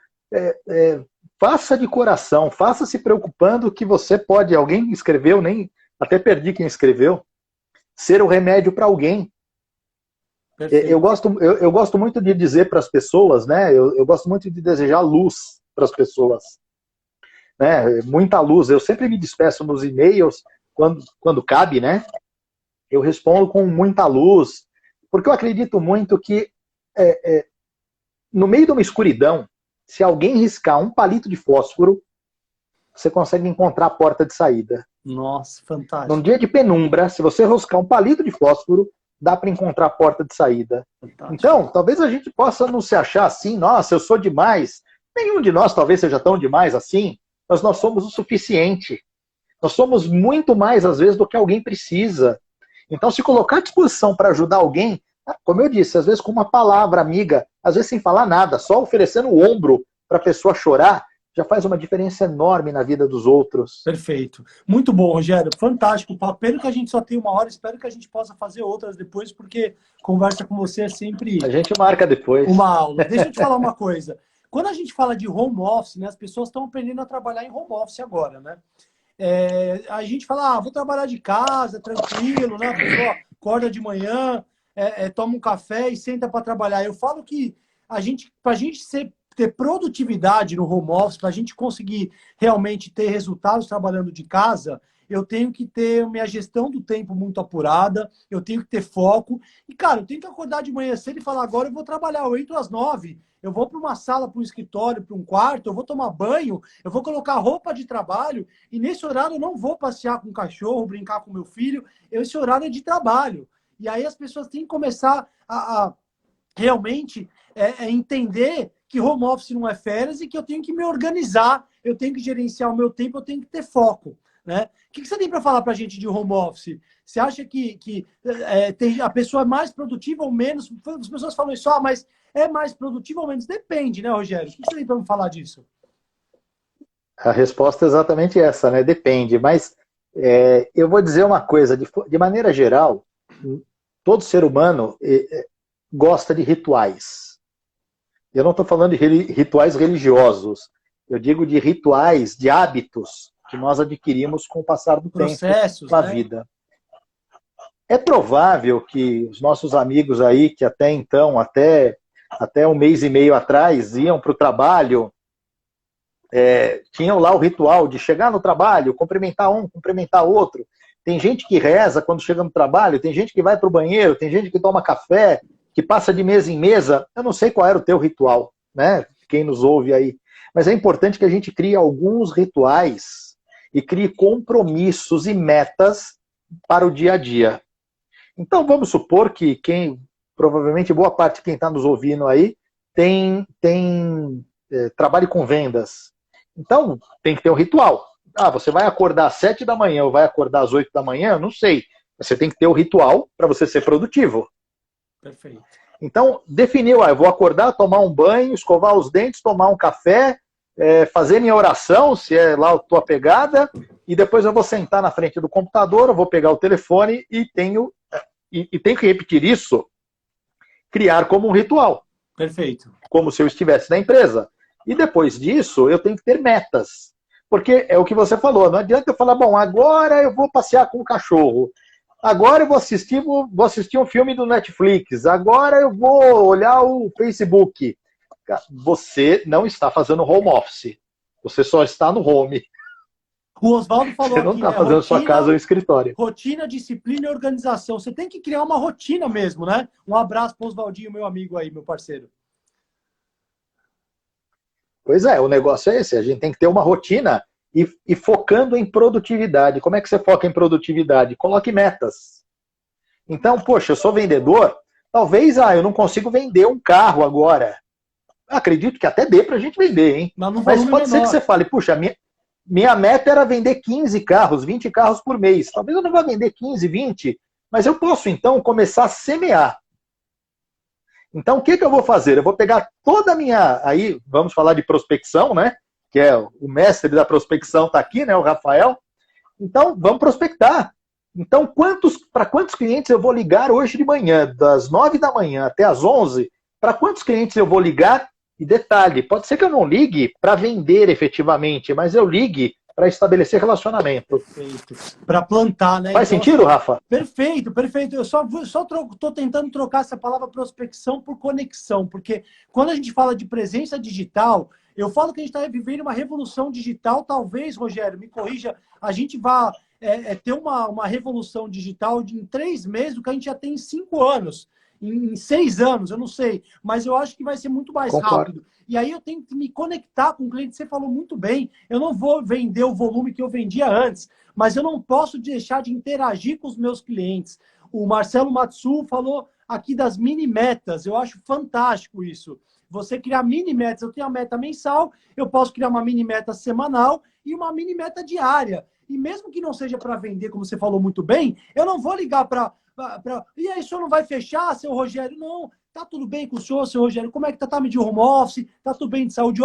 Faça de coração, faça se preocupando que você pode, alguém escreveu, até perdi quem escreveu, ser o remédio para alguém. Eu gosto muito de dizer para as pessoas, né? Eu gosto muito de desejar luz para as pessoas. Né? Muita luz. Eu sempre me despeço nos e-mails, quando cabe, né? Eu respondo com muita luz, porque eu acredito muito que no meio de uma escuridão, se alguém riscar um palito de fósforo, você consegue encontrar a porta de saída. Nossa, fantástico. Num dia de penumbra, se você riscar um palito de fósforo, dá para encontrar a porta de saída. Fantástico. Então, talvez a gente possa não se achar assim, nossa, eu sou demais. Nenhum de nós talvez seja tão demais assim, mas nós somos o suficiente. Nós somos muito mais, às vezes, do que alguém precisa. Então, se colocar à disposição para ajudar alguém, como eu disse, às vezes com uma palavra amiga, às vezes sem falar nada, só oferecendo o ombro para a pessoa chorar, já faz uma diferença enorme na vida dos outros. Perfeito. Muito bom, Rogério. Fantástico. Pena que a gente só tem 1 hora, espero que a gente possa fazer outras depois, porque conversa com você é sempre... A gente marca depois. Uma aula. Deixa eu te falar uma coisa. Quando a gente fala de home office, né, as pessoas estão aprendendo a trabalhar em home office agora, né? A gente fala, vou trabalhar de casa, tranquilo, né? A pessoa acorda de manhã, toma um café e senta para trabalhar. Eu falo que para a gente ter produtividade no home office, para a gente conseguir realmente ter resultados trabalhando de casa, eu tenho que ter minha gestão do tempo muito apurada, eu tenho que ter foco. E, cara, eu tenho que acordar de manhã cedo e falar, agora eu vou trabalhar, eu entro às 9, eu vou para uma sala, para um escritório, para um quarto, eu vou tomar banho, eu vou colocar roupa de trabalho, e nesse horário eu não vou passear com o cachorro, brincar com meu filho, esse horário é de trabalho. E aí as pessoas têm que começar a realmente entender que home office não é férias e que eu tenho que me organizar, eu tenho que gerenciar o meu tempo, eu tenho que ter foco. Né? O que você tem para falar para a gente de home office? Você acha que a pessoa é mais produtiva ou menos? As pessoas falam isso, mas é mais produtiva ou menos? Depende, né, Rogério? O que você tem para me falar disso? A resposta é exatamente essa, né? Depende. Mas eu vou dizer uma coisa, de maneira geral, todo ser humano gosta de rituais. Eu não estou falando de rituais religiosos, eu digo de rituais, de hábitos que nós adquirimos com o passar do tempo na vida. É provável que os nossos amigos aí, que até então, até 1 mês e meio atrás, iam para o trabalho, tinham lá o ritual de chegar no trabalho, cumprimentar um, cumprimentar outro. Tem gente que reza quando chega no trabalho, tem gente que vai para o banheiro, tem gente que toma café. que passa de mesa em mesa, eu não sei qual era o teu ritual, né? Quem nos ouve aí. Mas é importante que a gente crie alguns rituais e crie compromissos e metas para o dia a dia. Então vamos supor que provavelmente boa parte de quem está nos ouvindo aí trabalhe com vendas. Então tem que ter um ritual. Você vai acordar às 7 da manhã ou vai acordar às 8 da manhã? Eu não sei. Você tem que ter o ritual para você ser produtivo. Perfeito. Então, definiu, eu vou acordar, tomar um banho, escovar os dentes, tomar um café, fazer minha oração, se é lá a tua pegada, e depois eu vou sentar na frente do computador, eu vou pegar o telefone e tenho que repetir isso, criar como um ritual. Perfeito. Como se eu estivesse na empresa. E depois disso, eu tenho que ter metas. Porque é o que você falou, não adianta eu falar, bom, agora eu vou passear com o cachorro. Agora eu vou assistir um filme do Netflix. Agora eu vou olhar o Facebook. Você não está fazendo home office. Você só está no home. O Oswaldo falou você não aqui, está né? fazendo sua casa ou escritório. Rotina, disciplina e organização. Você tem que criar uma rotina mesmo, né? Um abraço para o Oswaldinho, meu amigo aí, meu parceiro. Pois é, o negócio é esse. A gente tem que ter uma rotina e focando em produtividade. Como é que você foca em produtividade? Coloque metas. Então, poxa, eu sou vendedor, talvez eu não consigo vender um carro agora. Acredito que até dê para a gente vender, hein? Mas pode ser que você fale, puxa, minha meta era vender 15 carros, 20 carros por mês. Talvez eu não vá vender 15, 20, mas eu posso então começar a semear. Então, o que eu vou fazer? Eu vou pegar toda a minha... Aí, vamos falar de prospecção, né? Que é o mestre da prospecção, está aqui, né? O Rafael. Então, vamos prospectar. Então, para quantos clientes eu vou ligar hoje de manhã, das 9 da manhã até as 11? Para quantos clientes eu vou ligar? E detalhe, pode ser que eu não ligue para vender efetivamente, mas eu ligue para estabelecer relacionamento. Perfeito. Para plantar, né? Faz sentido, Rafa? Perfeito, perfeito. Eu só estou tentando trocar essa palavra prospecção por conexão, porque quando a gente fala de presença digital, eu falo que a gente está vivendo uma revolução digital. Talvez, Rogério, me corrija, a gente vá ter uma revolução digital em 3 meses do que a gente já tem em 5 anos. Em 6 anos, eu não sei, mas eu acho que vai ser muito mais rápido. E aí eu tenho que me conectar com o cliente. Você falou muito bem, eu não vou vender o volume que eu vendia antes, mas eu não posso deixar de interagir com os meus clientes. O Marcelo Matsu falou aqui das mini metas, eu acho fantástico isso. Você criar mini metas, eu tenho a meta mensal, eu posso criar uma mini meta semanal e uma mini meta diária. E mesmo que não seja para vender, como você falou muito bem, eu não vou ligar para... E aí, o senhor não vai fechar, seu Rogério? Não, tá tudo bem com o senhor, seu Rogério? Como é que tá de home office? Tá tudo bem de saúde?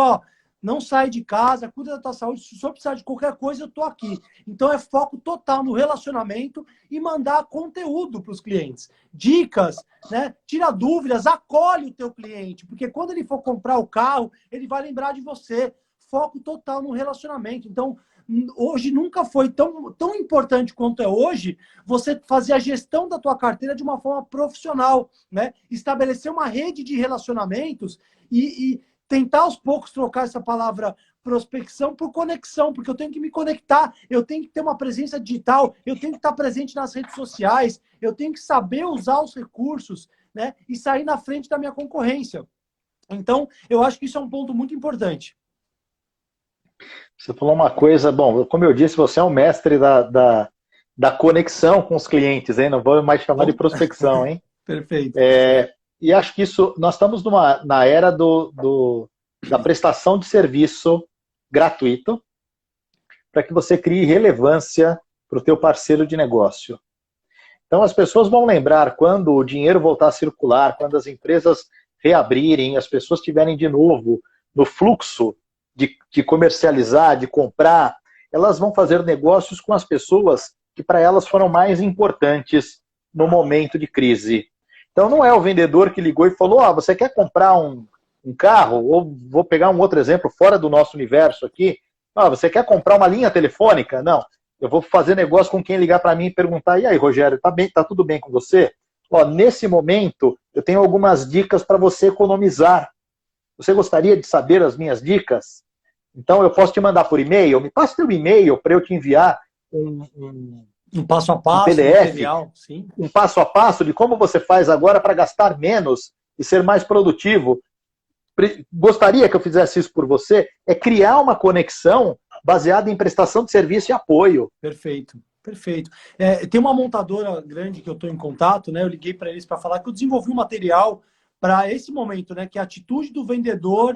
Não sai de casa, cuida da tua saúde. Se o senhor precisar de qualquer coisa, eu tô aqui. Então, é foco total no relacionamento e mandar conteúdo para os clientes. Dicas, né? Tira dúvidas, acolhe o teu cliente, porque quando ele for comprar o carro, ele vai lembrar de você. Foco total no relacionamento. Então, hoje nunca foi tão importante quanto é hoje você fazer a gestão da tua carteira de uma forma profissional, né? Estabelecer uma rede de relacionamentos e tentar aos poucos trocar essa palavra prospecção por conexão, porque eu tenho que me conectar, eu tenho que ter uma presença digital, eu tenho que estar presente nas redes sociais, eu tenho que saber usar os recursos, né? E sair na frente da minha concorrência. Então, eu acho que isso é um ponto muito importante. Você falou uma coisa, bom, como eu disse, você é o mestre da conexão com os clientes, hein? Não vou mais chamar de prospecção, hein? Perfeito. E acho que isso, nós estamos na era da prestação de serviço gratuito para que você crie relevância para o teu parceiro de negócio. Então as pessoas vão lembrar quando o dinheiro voltar a circular, quando as empresas reabrirem, as pessoas estiverem de novo no fluxo de comercializar, de comprar, elas vão fazer negócios com as pessoas que para elas foram mais importantes no momento de crise. Então não é o vendedor que ligou e falou, você quer comprar um carro? Ou vou pegar um outro exemplo fora do nosso universo aqui. Você quer comprar uma linha telefônica? Não. Eu vou fazer negócio com quem ligar para mim e perguntar, e aí, Rogério, tá tudo bem com você? Nesse momento, eu tenho algumas dicas para você economizar. Você gostaria de saber as minhas dicas? Então eu posso te mandar por e-mail? Me passa teu e-mail para eu te enviar Um passo a um passo, PDF, material, sim. um passo a passo de como você faz agora para gastar menos e ser mais produtivo. Gostaria que eu fizesse isso por você, é criar uma conexão baseada em prestação de serviço e apoio. Perfeito, perfeito. Tem uma montadora grande que eu estou em contato, né? Eu liguei para eles para falar que eu desenvolvi um material para esse momento, né? Que é a atitude do vendedor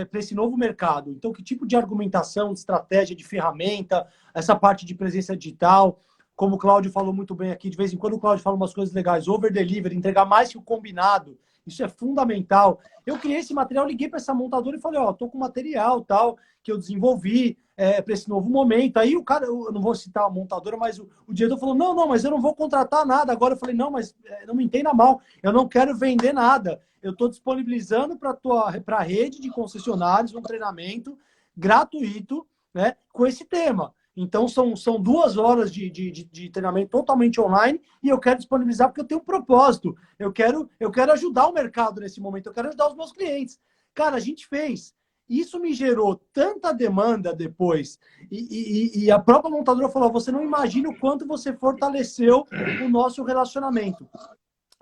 para esse novo mercado. Então, que tipo de argumentação, de estratégia, de ferramenta, essa parte de presença digital, como o Cláudio falou muito bem aqui, de vez em quando o Cláudio fala umas coisas legais, over-delivery, entregar mais que o combinado, isso é fundamental. Eu criei esse material, liguei para essa montadora e falei, ó, tô com material tal, que eu desenvolvi para esse novo momento. Aí o cara, eu não vou citar a montadora, mas o diretor falou, não, mas eu não vou contratar nada. Agora eu falei, não, mas não me entenda mal, eu não quero vender nada. Eu estou disponibilizando para a rede de concessionários um treinamento gratuito, né, com esse tema. Então, são 2 horas de treinamento totalmente online e eu quero disponibilizar porque eu tenho um propósito. Eu quero ajudar o mercado nesse momento, eu quero ajudar os meus clientes. Cara, a gente fez. Isso me gerou tanta demanda depois. E a própria montadora falou, você não imagina o quanto você fortaleceu o nosso relacionamento.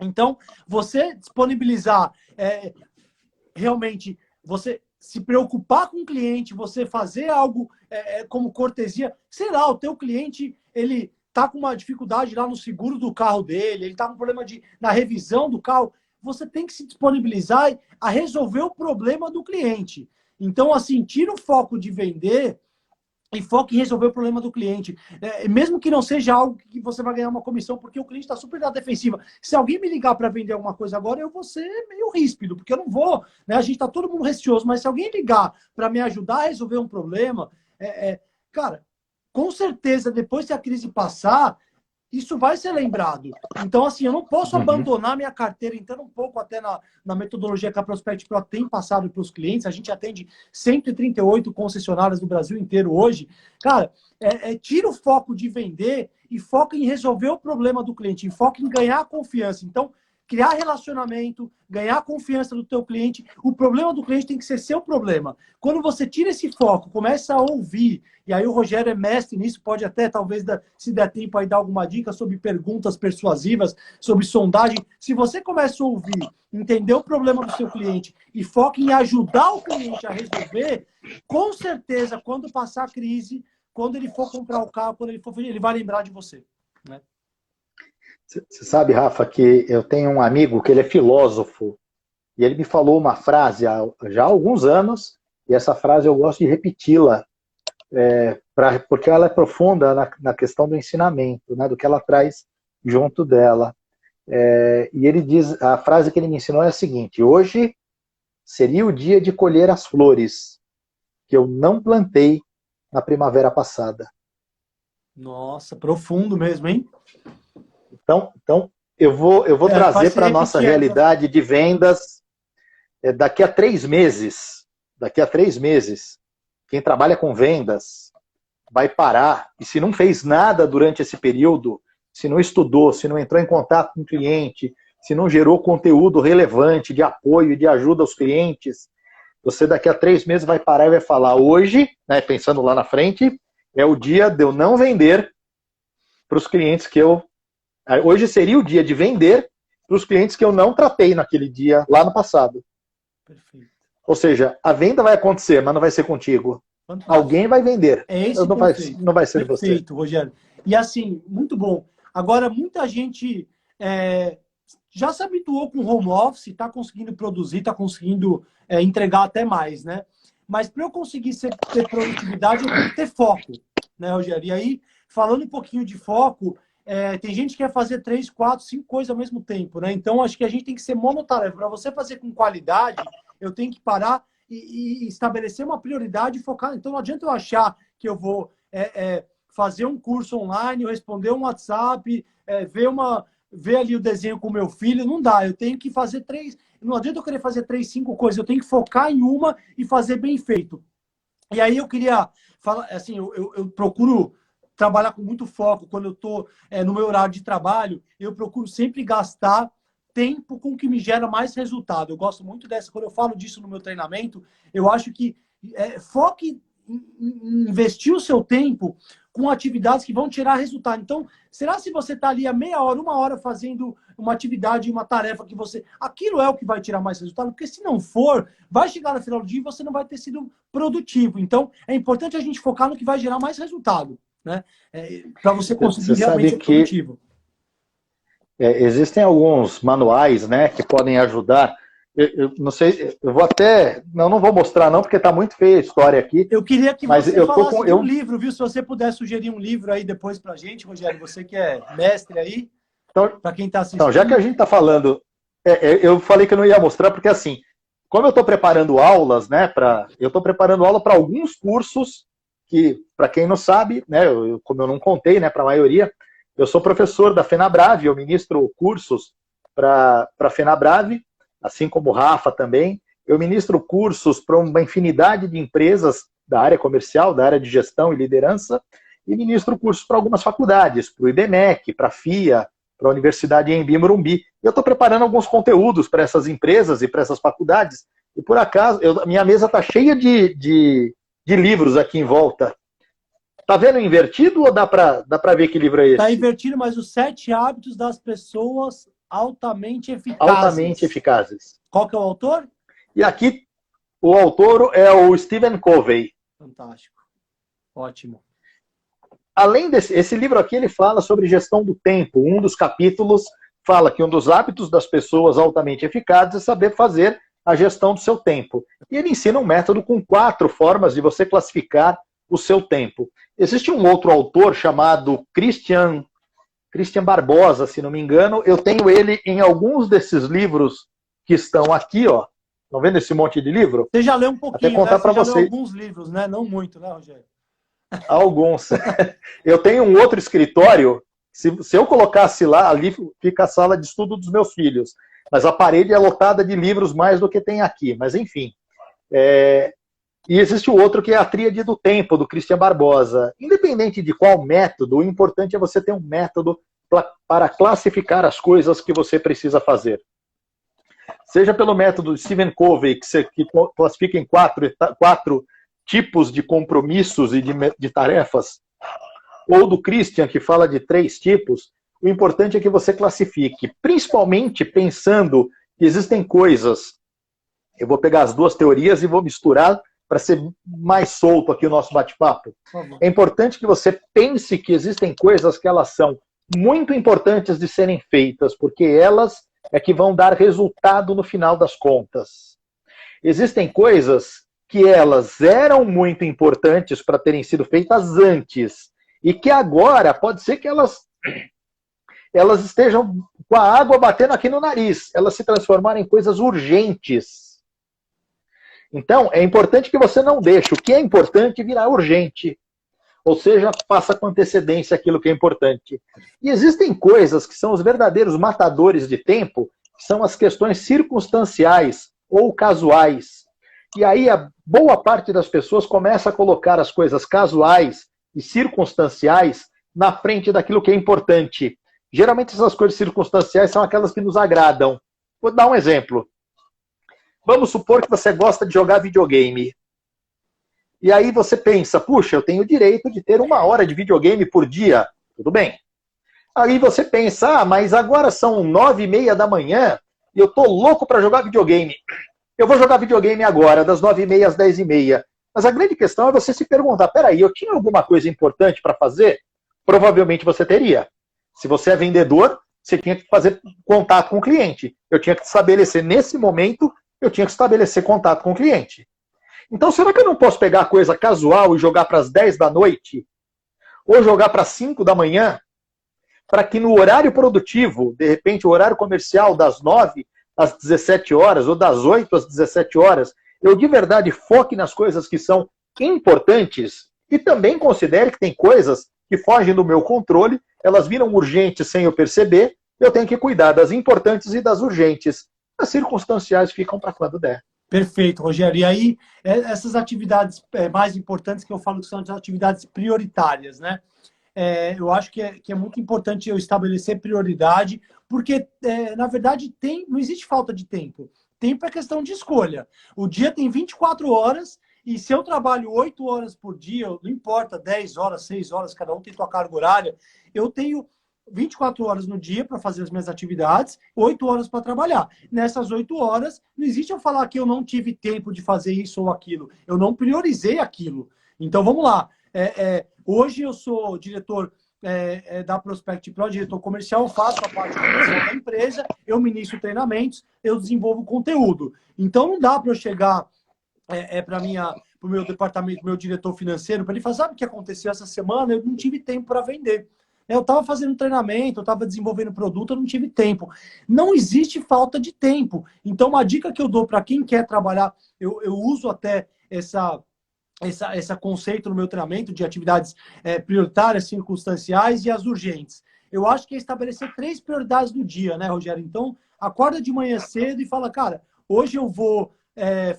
Então, você disponibilizar realmente, você se preocupar com o cliente, você fazer algo como cortesia, sei lá, o teu cliente, ele tá com uma dificuldade lá no seguro do carro dele, ele tá com um problema na revisão do carro, você tem que se disponibilizar a resolver o problema do cliente. Então, assim, tira o foco de vender e foque em resolver o problema do cliente. Mesmo que não seja algo que você vai ganhar uma comissão, porque o cliente está super na defensiva. Se alguém me ligar para vender alguma coisa agora, eu vou ser meio ríspido, porque eu não vou. Né? A gente está todo mundo receoso, mas se alguém ligar para me ajudar a resolver um problema, cara, com certeza, depois que a crise passar, isso vai ser lembrado. Então, assim, eu não posso abandonar minha carteira, entrando um pouco até na metodologia que a Prospect Pro tem passado para os clientes. A gente atende 138 concessionárias do Brasil inteiro hoje. Cara, tira o foco de vender e foca em resolver o problema do cliente, e foca em ganhar confiança. Então, criar relacionamento, ganhar a confiança do teu cliente. O problema do cliente tem que ser seu problema. Quando você tira esse foco, começa a ouvir, e aí o Rogério é mestre nisso, pode até, talvez, se der tempo, aí dar alguma dica sobre perguntas persuasivas, sobre sondagem. Se você começa a ouvir, entender o problema do seu cliente e foca em ajudar o cliente a resolver, com certeza, quando passar a crise, quando ele for comprar o carro, quando ele vai lembrar de você. Né? Você sabe, Rafa, que eu tenho um amigo que ele é filósofo e ele me falou uma frase já há alguns anos, e essa frase eu gosto de repeti-la, porque ela é profunda na questão do ensinamento, né, do que ela traz junto dela. E ele diz, a frase que ele me ensinou é a seguinte: hoje seria o dia de colher as flores que eu não plantei na primavera passada. Nossa, profundo mesmo, hein? Então eu vou trazer para a nossa realidade de vendas daqui a 3 meses. Daqui a 3 meses, quem trabalha com vendas vai parar, e se não fez nada durante esse período, se não estudou, se não entrou em contato com o cliente, se não gerou conteúdo relevante de apoio e de ajuda aos clientes, você daqui a 3 meses vai parar e vai falar, hoje, né, pensando lá na frente, é o dia de eu não vender para os clientes que eu... Hoje seria o dia de vender para os clientes que eu não tratei naquele dia, lá no passado. Perfeito. Ou seja, a venda vai acontecer, mas não vai ser contigo. Fantástico. Alguém vai vender. Esse não vai ser Perfeito, você. Perfeito, Rogério. E assim, muito bom. Agora, muita gente já se habituou com home office, está conseguindo produzir, está conseguindo entregar até mais, né? Mas para eu conseguir ter produtividade, eu tenho que ter foco, né, Rogério? E aí, falando um pouquinho de foco, tem gente que quer fazer 3, 4, 5 coisas ao mesmo tempo, né? Então, acho que a gente tem que ser monotarefa. Para você fazer com qualidade, eu tenho que parar e estabelecer uma prioridade e focar. Então, não adianta eu achar que eu vou fazer um curso online, responder um WhatsApp, ver ali o desenho com o meu filho. Não dá, eu tenho que fazer 3. Não adianta eu querer fazer 3, 5 coisas, eu tenho que focar em uma e fazer bem feito. E aí eu queria falar, assim, eu procuro trabalhar com muito foco. Quando eu estou no meu horário de trabalho, eu procuro sempre gastar tempo com o que me gera mais resultado. Eu gosto muito dessa, quando eu falo disso no meu treinamento, eu acho que foque investir o seu tempo com atividades que vão tirar resultado. Então, será se você está ali a meia hora, uma hora fazendo uma atividade, uma tarefa que você... Aquilo é o que vai tirar mais resultado? Porque se não for, vai chegar no final do dia e você não vai ter sido produtivo. Então, é importante a gente focar no que vai gerar mais resultado, né? Para você conseguir realmente ser produtivo. Existem alguns manuais, né, que podem ajudar. Eu não sei, eu vou até... não vou mostrar não, porque está muito feia a história aqui. Eu queria que você falasse de um livro, viu? Se você puder sugerir um livro aí depois pra gente, Rogério, você que é mestre aí, então, para quem está assistindo. Então, já que a gente está falando, eu falei que eu não ia mostrar, porque assim, como eu estou preparando aulas, né, eu estou preparando aula para alguns cursos que, para quem não sabe, né, como eu não contei, né, para a maioria, eu sou professor da FenaBrave, eu ministro cursos para a FenaBrave, assim como o Rafa também. Eu ministro cursos para uma infinidade de empresas da área comercial, da área de gestão e liderança, e ministro cursos para algumas faculdades, para o IBMEC, para a FIA, para a Universidade Anhembi Morumbi. Eu estou preparando alguns conteúdos para essas empresas e para essas faculdades, e por acaso, minha mesa está cheia de livros aqui em volta. Tá vendo invertido ou dá para ver que livro é esse? Tá invertido, mas os 7 hábitos das pessoas altamente eficazes. Altamente eficazes. Qual que é o autor? E aqui, o autor é o Stephen Covey. Fantástico. Ótimo. Além esse livro aqui, ele fala sobre gestão do tempo. Um dos capítulos fala que um dos hábitos das pessoas altamente eficazes é saber fazer a gestão do seu tempo. E ele ensina um método com 4 formas de você classificar o seu tempo. Existe um outro autor chamado Christian Barbosa, se não me engano. Eu tenho ele em alguns desses livros que estão aqui, ó. Estão vendo esse monte de livro? Você já leu um pouquinho, até contar, né? Para você vocês. já leu alguns livros, né? Não muito, né, Rogério? Alguns. Eu tenho um outro escritório. Se eu colocasse lá, ali fica a sala de estudo dos meus filhos. Mas a parede é lotada de livros mais do que tem aqui. Mas, enfim. E existe o outro que é a Tríade do Tempo, do Christian Barbosa. Independente de qual método, o importante é você ter um método para classificar as coisas que você precisa fazer. Seja pelo método de Stephen Covey, que classifica em 4 tipos de compromissos e de tarefas, ou do Christian, que fala de 3 tipos, o importante é que você classifique, principalmente pensando que existem coisas. Eu vou pegar as 2 teorias e vou misturar para ser mais solto aqui o nosso bate-papo. É importante que você pense que existem coisas que elas são muito importantes de serem feitas, porque elas é que vão dar resultado no final das contas. Existem coisas que elas eram muito importantes para terem sido feitas antes, e que agora pode ser que elas estejam com a água batendo aqui no nariz, elas se transformarem em coisas urgentes. Então, é importante que você não deixe o que é importante virar urgente. Ou seja, faça com antecedência aquilo que é importante. E existem coisas que são os verdadeiros matadores de tempo, que são as questões circunstanciais ou casuais. E aí a boa parte das pessoas começa a colocar as coisas casuais e circunstanciais na frente daquilo que é importante. Geralmente essas coisas circunstanciais são aquelas que nos agradam. Vou dar um exemplo. Vamos supor que você gosta de jogar videogame. E aí você pensa, puxa, eu tenho o direito de ter 1 hora de videogame por dia. Tudo bem. Aí você pensa, mas agora são 9h30 da manhã e eu tô louco para jogar videogame. Eu vou jogar videogame agora, das 9h30 às 10h30. Mas a grande questão é você se perguntar, peraí, eu tinha alguma coisa importante para fazer? Provavelmente você teria. Se você é vendedor, você tinha que fazer contato com o cliente. Eu tinha que estabelecer, nesse momento, eu tinha que estabelecer contato com o cliente. Então, será que eu não posso pegar coisa casual e jogar para as 10 da noite? Ou jogar para as 5 da manhã? Para que no horário produtivo, de repente o horário comercial das 9 às 17 horas, ou das 8 às 17 horas, eu de verdade foque nas coisas que são importantes e também considere que tem coisas que fogem do meu controle, elas viram urgentes sem eu perceber, eu tenho que cuidar das importantes e das urgentes. As circunstanciais ficam para quando der. Perfeito, Rogério. E aí, essas atividades mais importantes que eu falo que são as atividades prioritárias, né? Eu acho que é muito importante eu estabelecer prioridade, porque, na verdade, não existe falta de tempo. Tempo é questão de escolha. O dia tem 24 horas E se eu trabalho 8 horas por dia, não importa, 10 horas, 6 horas, cada um tem sua carga horária, eu tenho 24 horas no dia para fazer as minhas atividades, 8 horas para trabalhar. Nessas 8 horas, não existe eu falar que eu não tive tempo de fazer isso ou aquilo. Eu não priorizei aquilo. Então, vamos lá. Hoje eu sou diretor da Prospect Pro, diretor comercial, eu faço a parte comercial da empresa, eu ministro treinamentos, eu desenvolvo conteúdo. Então, não dá para eu chegar para o meu departamento, meu diretor financeiro, para ele falar, sabe o que aconteceu essa semana? Eu não tive tempo para vender. Eu estava fazendo treinamento, eu estava desenvolvendo produto, eu não tive tempo. Não existe falta de tempo. Então, uma dica que eu dou para quem quer trabalhar, eu uso até esse conceito no meu treinamento de atividades prioritárias, circunstanciais e as urgentes. Eu acho que é estabelecer 3 prioridades do dia, né, Rogério? Então, acorda de manhã cedo e fala, cara, hoje eu vou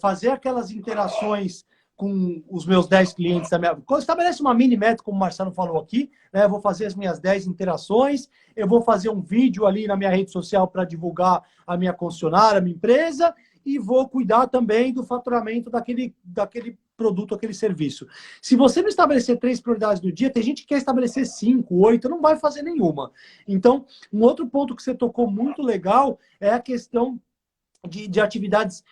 fazer aquelas interações com os meus 10 clientes da minha... Estabelece uma mini meta, como o Marcelo falou aqui, né? Eu vou fazer as minhas 10 interações, eu vou fazer um vídeo ali na minha rede social para divulgar a minha concessionária, a minha empresa, e vou cuidar também do faturamento daquele produto, aquele serviço. Se você não estabelecer 3 prioridades do dia, tem gente que quer estabelecer 5, 8, não vai fazer nenhuma. Então, um outro ponto que você tocou muito legal é a questão de atividades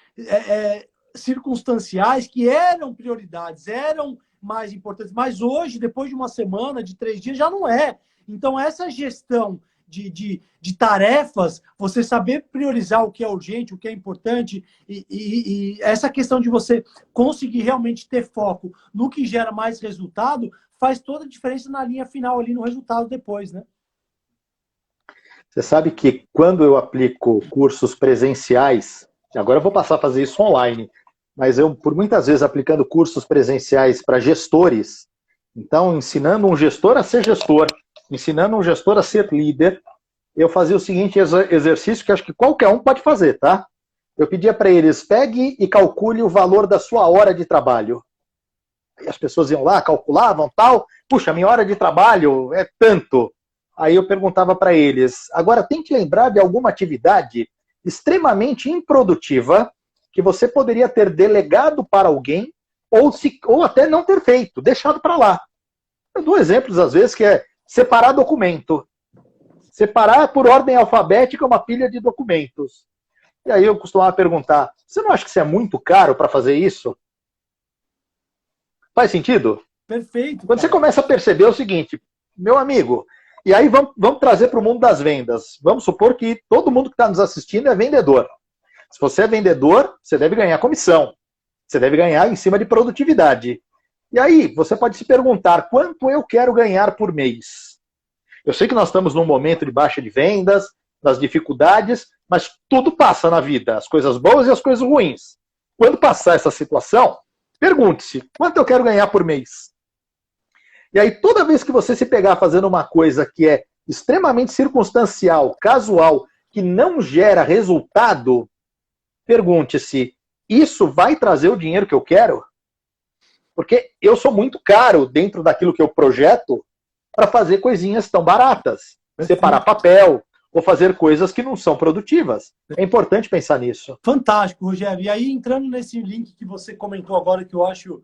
circunstanciais que eram prioridades, eram mais importantes, mas hoje, depois de uma semana, de 3 dias, já não é. Então, essa gestão de tarefas, você saber priorizar o que é urgente, o que é importante, e essa questão de você conseguir realmente ter foco no que gera mais resultado, faz toda a diferença na linha final ali, no resultado depois, né? Você sabe que quando eu aplico cursos presenciais, agora eu vou passar a fazer isso online, mas eu, por muitas vezes, aplicando cursos presenciais para gestores, então, ensinando um gestor a ser gestor, ensinando um gestor a ser líder, eu fazia o seguinte exercício, que acho que qualquer um pode fazer, tá? Eu pedia para eles, pegue e calcule o valor da sua hora de trabalho. Aí as pessoas iam lá, calculavam, tal, puxa, minha hora de trabalho é tanto. Aí eu perguntava para eles, agora tem que lembrar de alguma atividade extremamente improdutiva que você poderia ter delegado para alguém ou até não ter feito, deixado para lá. Eu dou exemplos, às vezes, que é separar documento. Separar por ordem alfabética uma pilha de documentos. E aí eu costumava perguntar, você não acha que isso é muito caro para fazer isso? Faz sentido? Perfeito. Quando você começa a perceber o seguinte, meu amigo, e aí vamos trazer para o mundo das vendas. Vamos supor que todo mundo que está nos assistindo é vendedor. Se você é vendedor, você deve ganhar comissão. Você deve ganhar em cima de produtividade. E aí, você pode se perguntar, quanto eu quero ganhar por mês? Eu sei que nós estamos num momento de baixa de vendas, das dificuldades, mas tudo passa na vida, as coisas boas e as coisas ruins. Quando passar essa situação, pergunte-se, quanto eu quero ganhar por mês? E aí, toda vez que você se pegar fazendo uma coisa que é extremamente circunstancial, casual, que não gera resultado, pergunte-se, isso vai trazer o dinheiro que eu quero? Porque eu sou muito caro dentro daquilo que eu projeto para fazer coisinhas tão baratas. Separar papel, ou fazer coisas que não são produtivas. É importante pensar nisso. Fantástico, Rogério. E aí, entrando nesse link que você comentou agora, que eu acho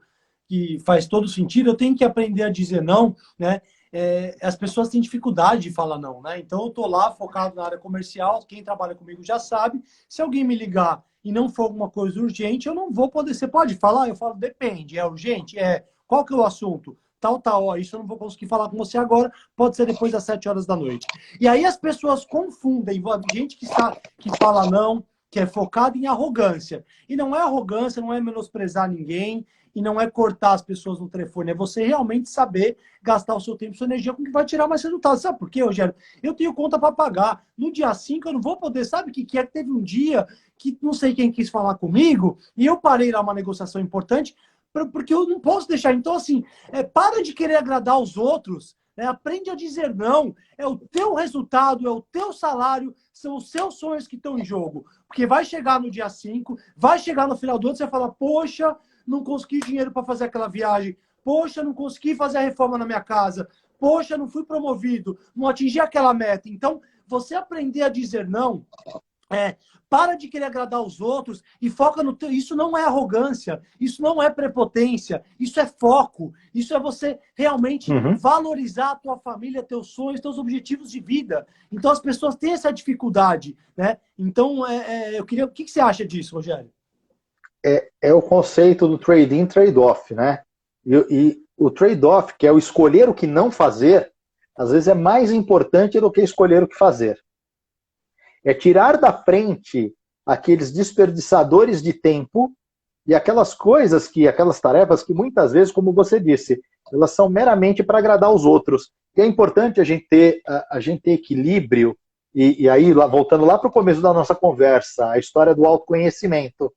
que faz todo sentido, eu tenho que aprender a dizer não, né? As pessoas têm dificuldade de falar não, né? Então, eu estou lá focado na área comercial, quem trabalha comigo já sabe. Se alguém me ligar e não for alguma coisa urgente, eu não vou poder. Você pode falar? Eu falo, depende. É urgente? Qual que é o assunto? Tal, ó, isso eu não vou conseguir falar com você agora, pode ser depois das 7 horas da noite. E aí as pessoas confundem, gente que fala não, que é focada em arrogância. E não é arrogância, não é menosprezar ninguém, e não é cortar as pessoas no telefone, é você realmente saber gastar o seu tempo e sua energia com o que vai tirar mais resultado. Sabe por quê, Rogério? Eu tenho conta para pagar. No dia 5 eu não vou poder, sabe o que é? Teve um dia que não sei quem quis falar comigo, e eu parei lá uma negociação importante, porque eu não posso deixar. Então, assim, para de querer agradar os outros, né? Aprende a dizer não. É o teu resultado, é o teu salário, são os seus sonhos que estão em jogo. Porque vai chegar no dia 5, vai chegar no final do ano, você vai falar, poxa, não consegui dinheiro para fazer aquela viagem, poxa, não consegui fazer a reforma na minha casa, poxa, não fui promovido, não atingi aquela meta. Então, você aprender a dizer não Para de querer agradar os outros e foca no teu. Isso não é arrogância, isso não é prepotência, isso é foco, isso é você realmente valorizar a tua família, teus sonhos, teus objetivos de vida. Então as pessoas têm essa dificuldade, né? Então eu queria. O que você acha disso, Rogério? É o conceito do trade-in, trade-off, né? E o trade-off, que é o escolher o que não fazer, às vezes é mais importante do que escolher o que fazer. É tirar da frente aqueles desperdiçadores de tempo e aquelas coisas, aquelas tarefas que muitas vezes, como você disse, elas são meramente para agradar os outros. E é importante a gente ter equilíbrio, e aí, voltando lá para o começo da nossa conversa, a história do autoconhecimento.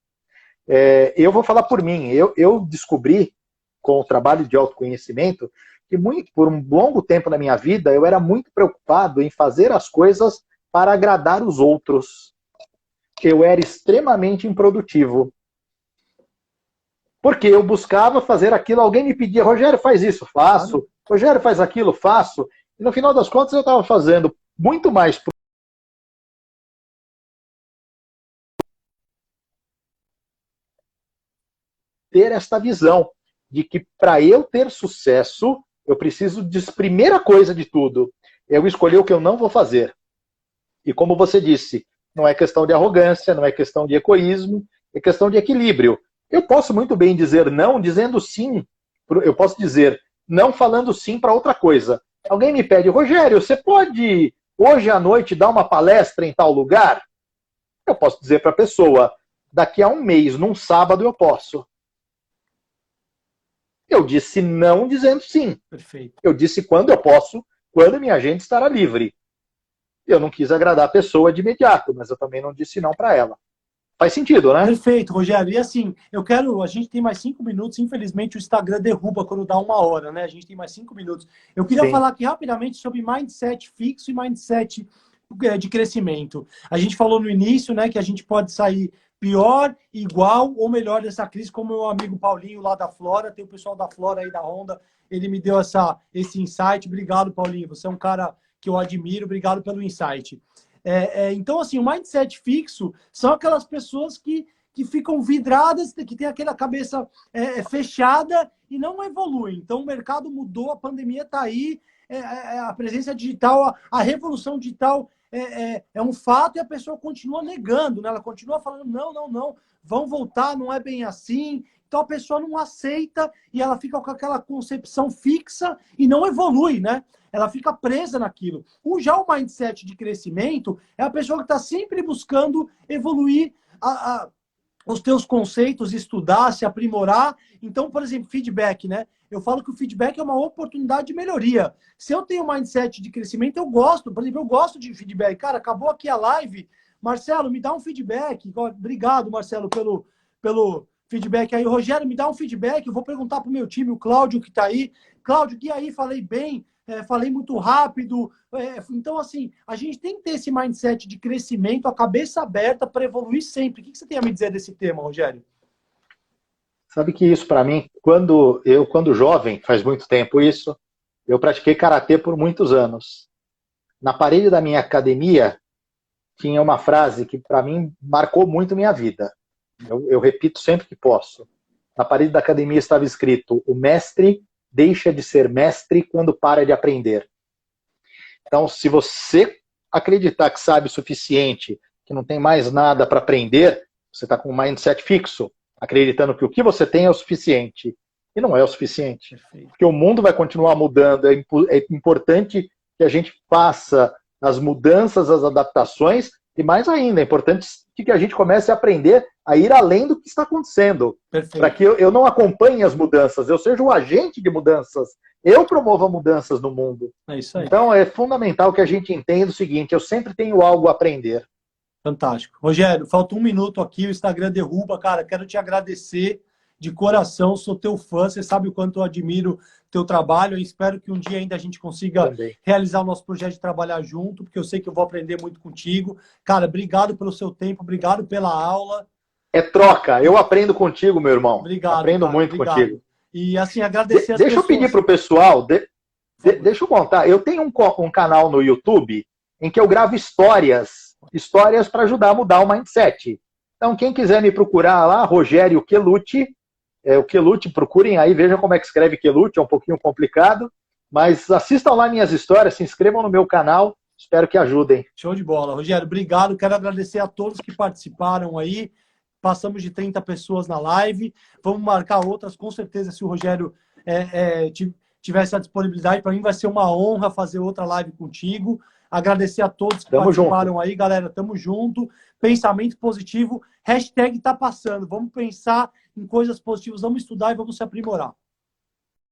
Eu vou falar por mim, eu descobri, com o trabalho de autoconhecimento, que por um longo tempo na minha vida, eu era muito preocupado em fazer as coisas para agradar os outros. Eu era extremamente improdutivo. Porque eu buscava fazer aquilo, alguém me pedia, Rogério, faz isso, faço. Rogério, faz aquilo, faço. E no final das contas eu estava fazendo muito mais por ter esta visão de que para eu ter sucesso, eu preciso, primeira coisa de tudo, eu escolher o que eu não vou fazer. E como você disse, não é questão de arrogância, não é questão de egoísmo, é questão de equilíbrio. Eu posso muito bem dizer não, dizendo sim. Eu posso dizer não falando sim para outra coisa. Alguém me pede, Rogério, você pode hoje à noite dar uma palestra em tal lugar? Eu posso dizer para a pessoa, daqui a um mês, num sábado, eu posso. Eu disse não dizendo sim. Perfeito. Eu disse quando eu posso, quando minha agenda estará livre. Eu não quis agradar a pessoa de imediato, mas eu também não disse não para ela. Faz sentido, né? Perfeito, Rogério. E assim, a gente tem mais 5 minutos, infelizmente o Instagram derruba quando dá 1 hora, né? A gente tem mais 5 minutos. Eu queria falar aqui rapidamente sobre mindset fixo e mindset de crescimento. A gente falou no início, né, que a gente pode sair pior, igual ou melhor dessa crise, como o meu amigo Paulinho lá da Flora, tem o pessoal da Flora aí da Honda, ele me deu esse insight. Obrigado, Paulinho, você é um cara que eu admiro, obrigado pelo insight. Então, assim, o mindset fixo são aquelas pessoas que ficam vidradas, que tem aquela cabeça fechada e não evoluem. Então, o mercado mudou, a pandemia está aí, a presença digital, a revolução digital é um fato e a pessoa continua negando, né? Ela continua falando, não, vão voltar, não é bem assim. Então, a pessoa não aceita e ela fica com aquela concepção fixa e não evolui, né? Ela fica presa naquilo. Já o mindset de crescimento é a pessoa que está sempre buscando evoluir os teus conceitos, estudar, se aprimorar. Então, por exemplo, feedback, né? Eu falo que o feedback é uma oportunidade de melhoria. Se eu tenho um mindset de crescimento, eu gosto. Por exemplo, eu gosto de feedback. Cara, acabou aqui a live. Marcelo, me dá um feedback. Obrigado, Marcelo, pelo feedback aí. Rogério, me dá um feedback. Eu vou perguntar para o meu time, o Cláudio, que está aí. Cláudio, e aí? Falei bem? Falei muito rápido. Então, assim, a gente tem que ter esse mindset de crescimento, a cabeça aberta para evoluir sempre. O que você tem a me dizer desse tema, Rogério? Sabe que isso, para mim, quando jovem, faz muito tempo isso, eu pratiquei karatê por muitos anos. Na parede da minha academia, tinha uma frase que, para mim, marcou muito minha vida. Eu repito sempre que posso. Na parede da academia estava escrito: o mestre deixa de ser mestre quando para de aprender. Então, se você acreditar que sabe o suficiente, que não tem mais nada para aprender, você está com um mindset fixo, acreditando que o que você tem é o suficiente. E não é o suficiente. Perfeito. Porque o mundo vai continuar mudando. É importante que a gente faça as mudanças, as adaptações, e mais ainda, é importante que a gente comece a aprender a ir além do que está acontecendo. Para que eu não acompanhe as mudanças, eu seja o agente de mudanças, eu promova mudanças no mundo. É isso aí. Então é fundamental que a gente entenda o seguinte: eu sempre tenho algo a aprender. Fantástico. Rogério, falta 1 minuto aqui, o Instagram derruba, cara. Quero te agradecer de coração, sou teu fã, você sabe o quanto eu admiro teu trabalho. Eu espero que um dia ainda a gente consiga realizar o nosso projeto de trabalhar junto, porque eu sei que eu vou aprender muito contigo. Cara, obrigado pelo seu tempo, obrigado pela aula. É troca, eu aprendo contigo, meu irmão. Obrigado. Aprendo cara, muito contigo. E assim, agradecer as pessoas. Deixa eu pedir pro pessoal, deixa eu contar, eu tenho um canal no YouTube em que eu gravo histórias histórias para ajudar a mudar o mindset. Então, quem quiser me procurar lá, Rogério Quelucci, o Quelucci, procurem aí, vejam como é que escreve Quelucci, é um pouquinho complicado, mas assistam lá minhas histórias, se inscrevam no meu canal, espero que ajudem. Show de bola. Rogério, obrigado. Quero agradecer a todos que participaram aí. Passamos de 30 pessoas na live. Vamos marcar outras, com certeza, se o Rogério tiver essa disponibilidade. Para mim vai ser uma honra fazer outra live contigo. Agradecer a todos que participaram aí, galera. Tamo junto. Pensamento positivo. Hashtag tá passando. Vamos pensar em coisas positivas, vamos estudar e vamos se aprimorar.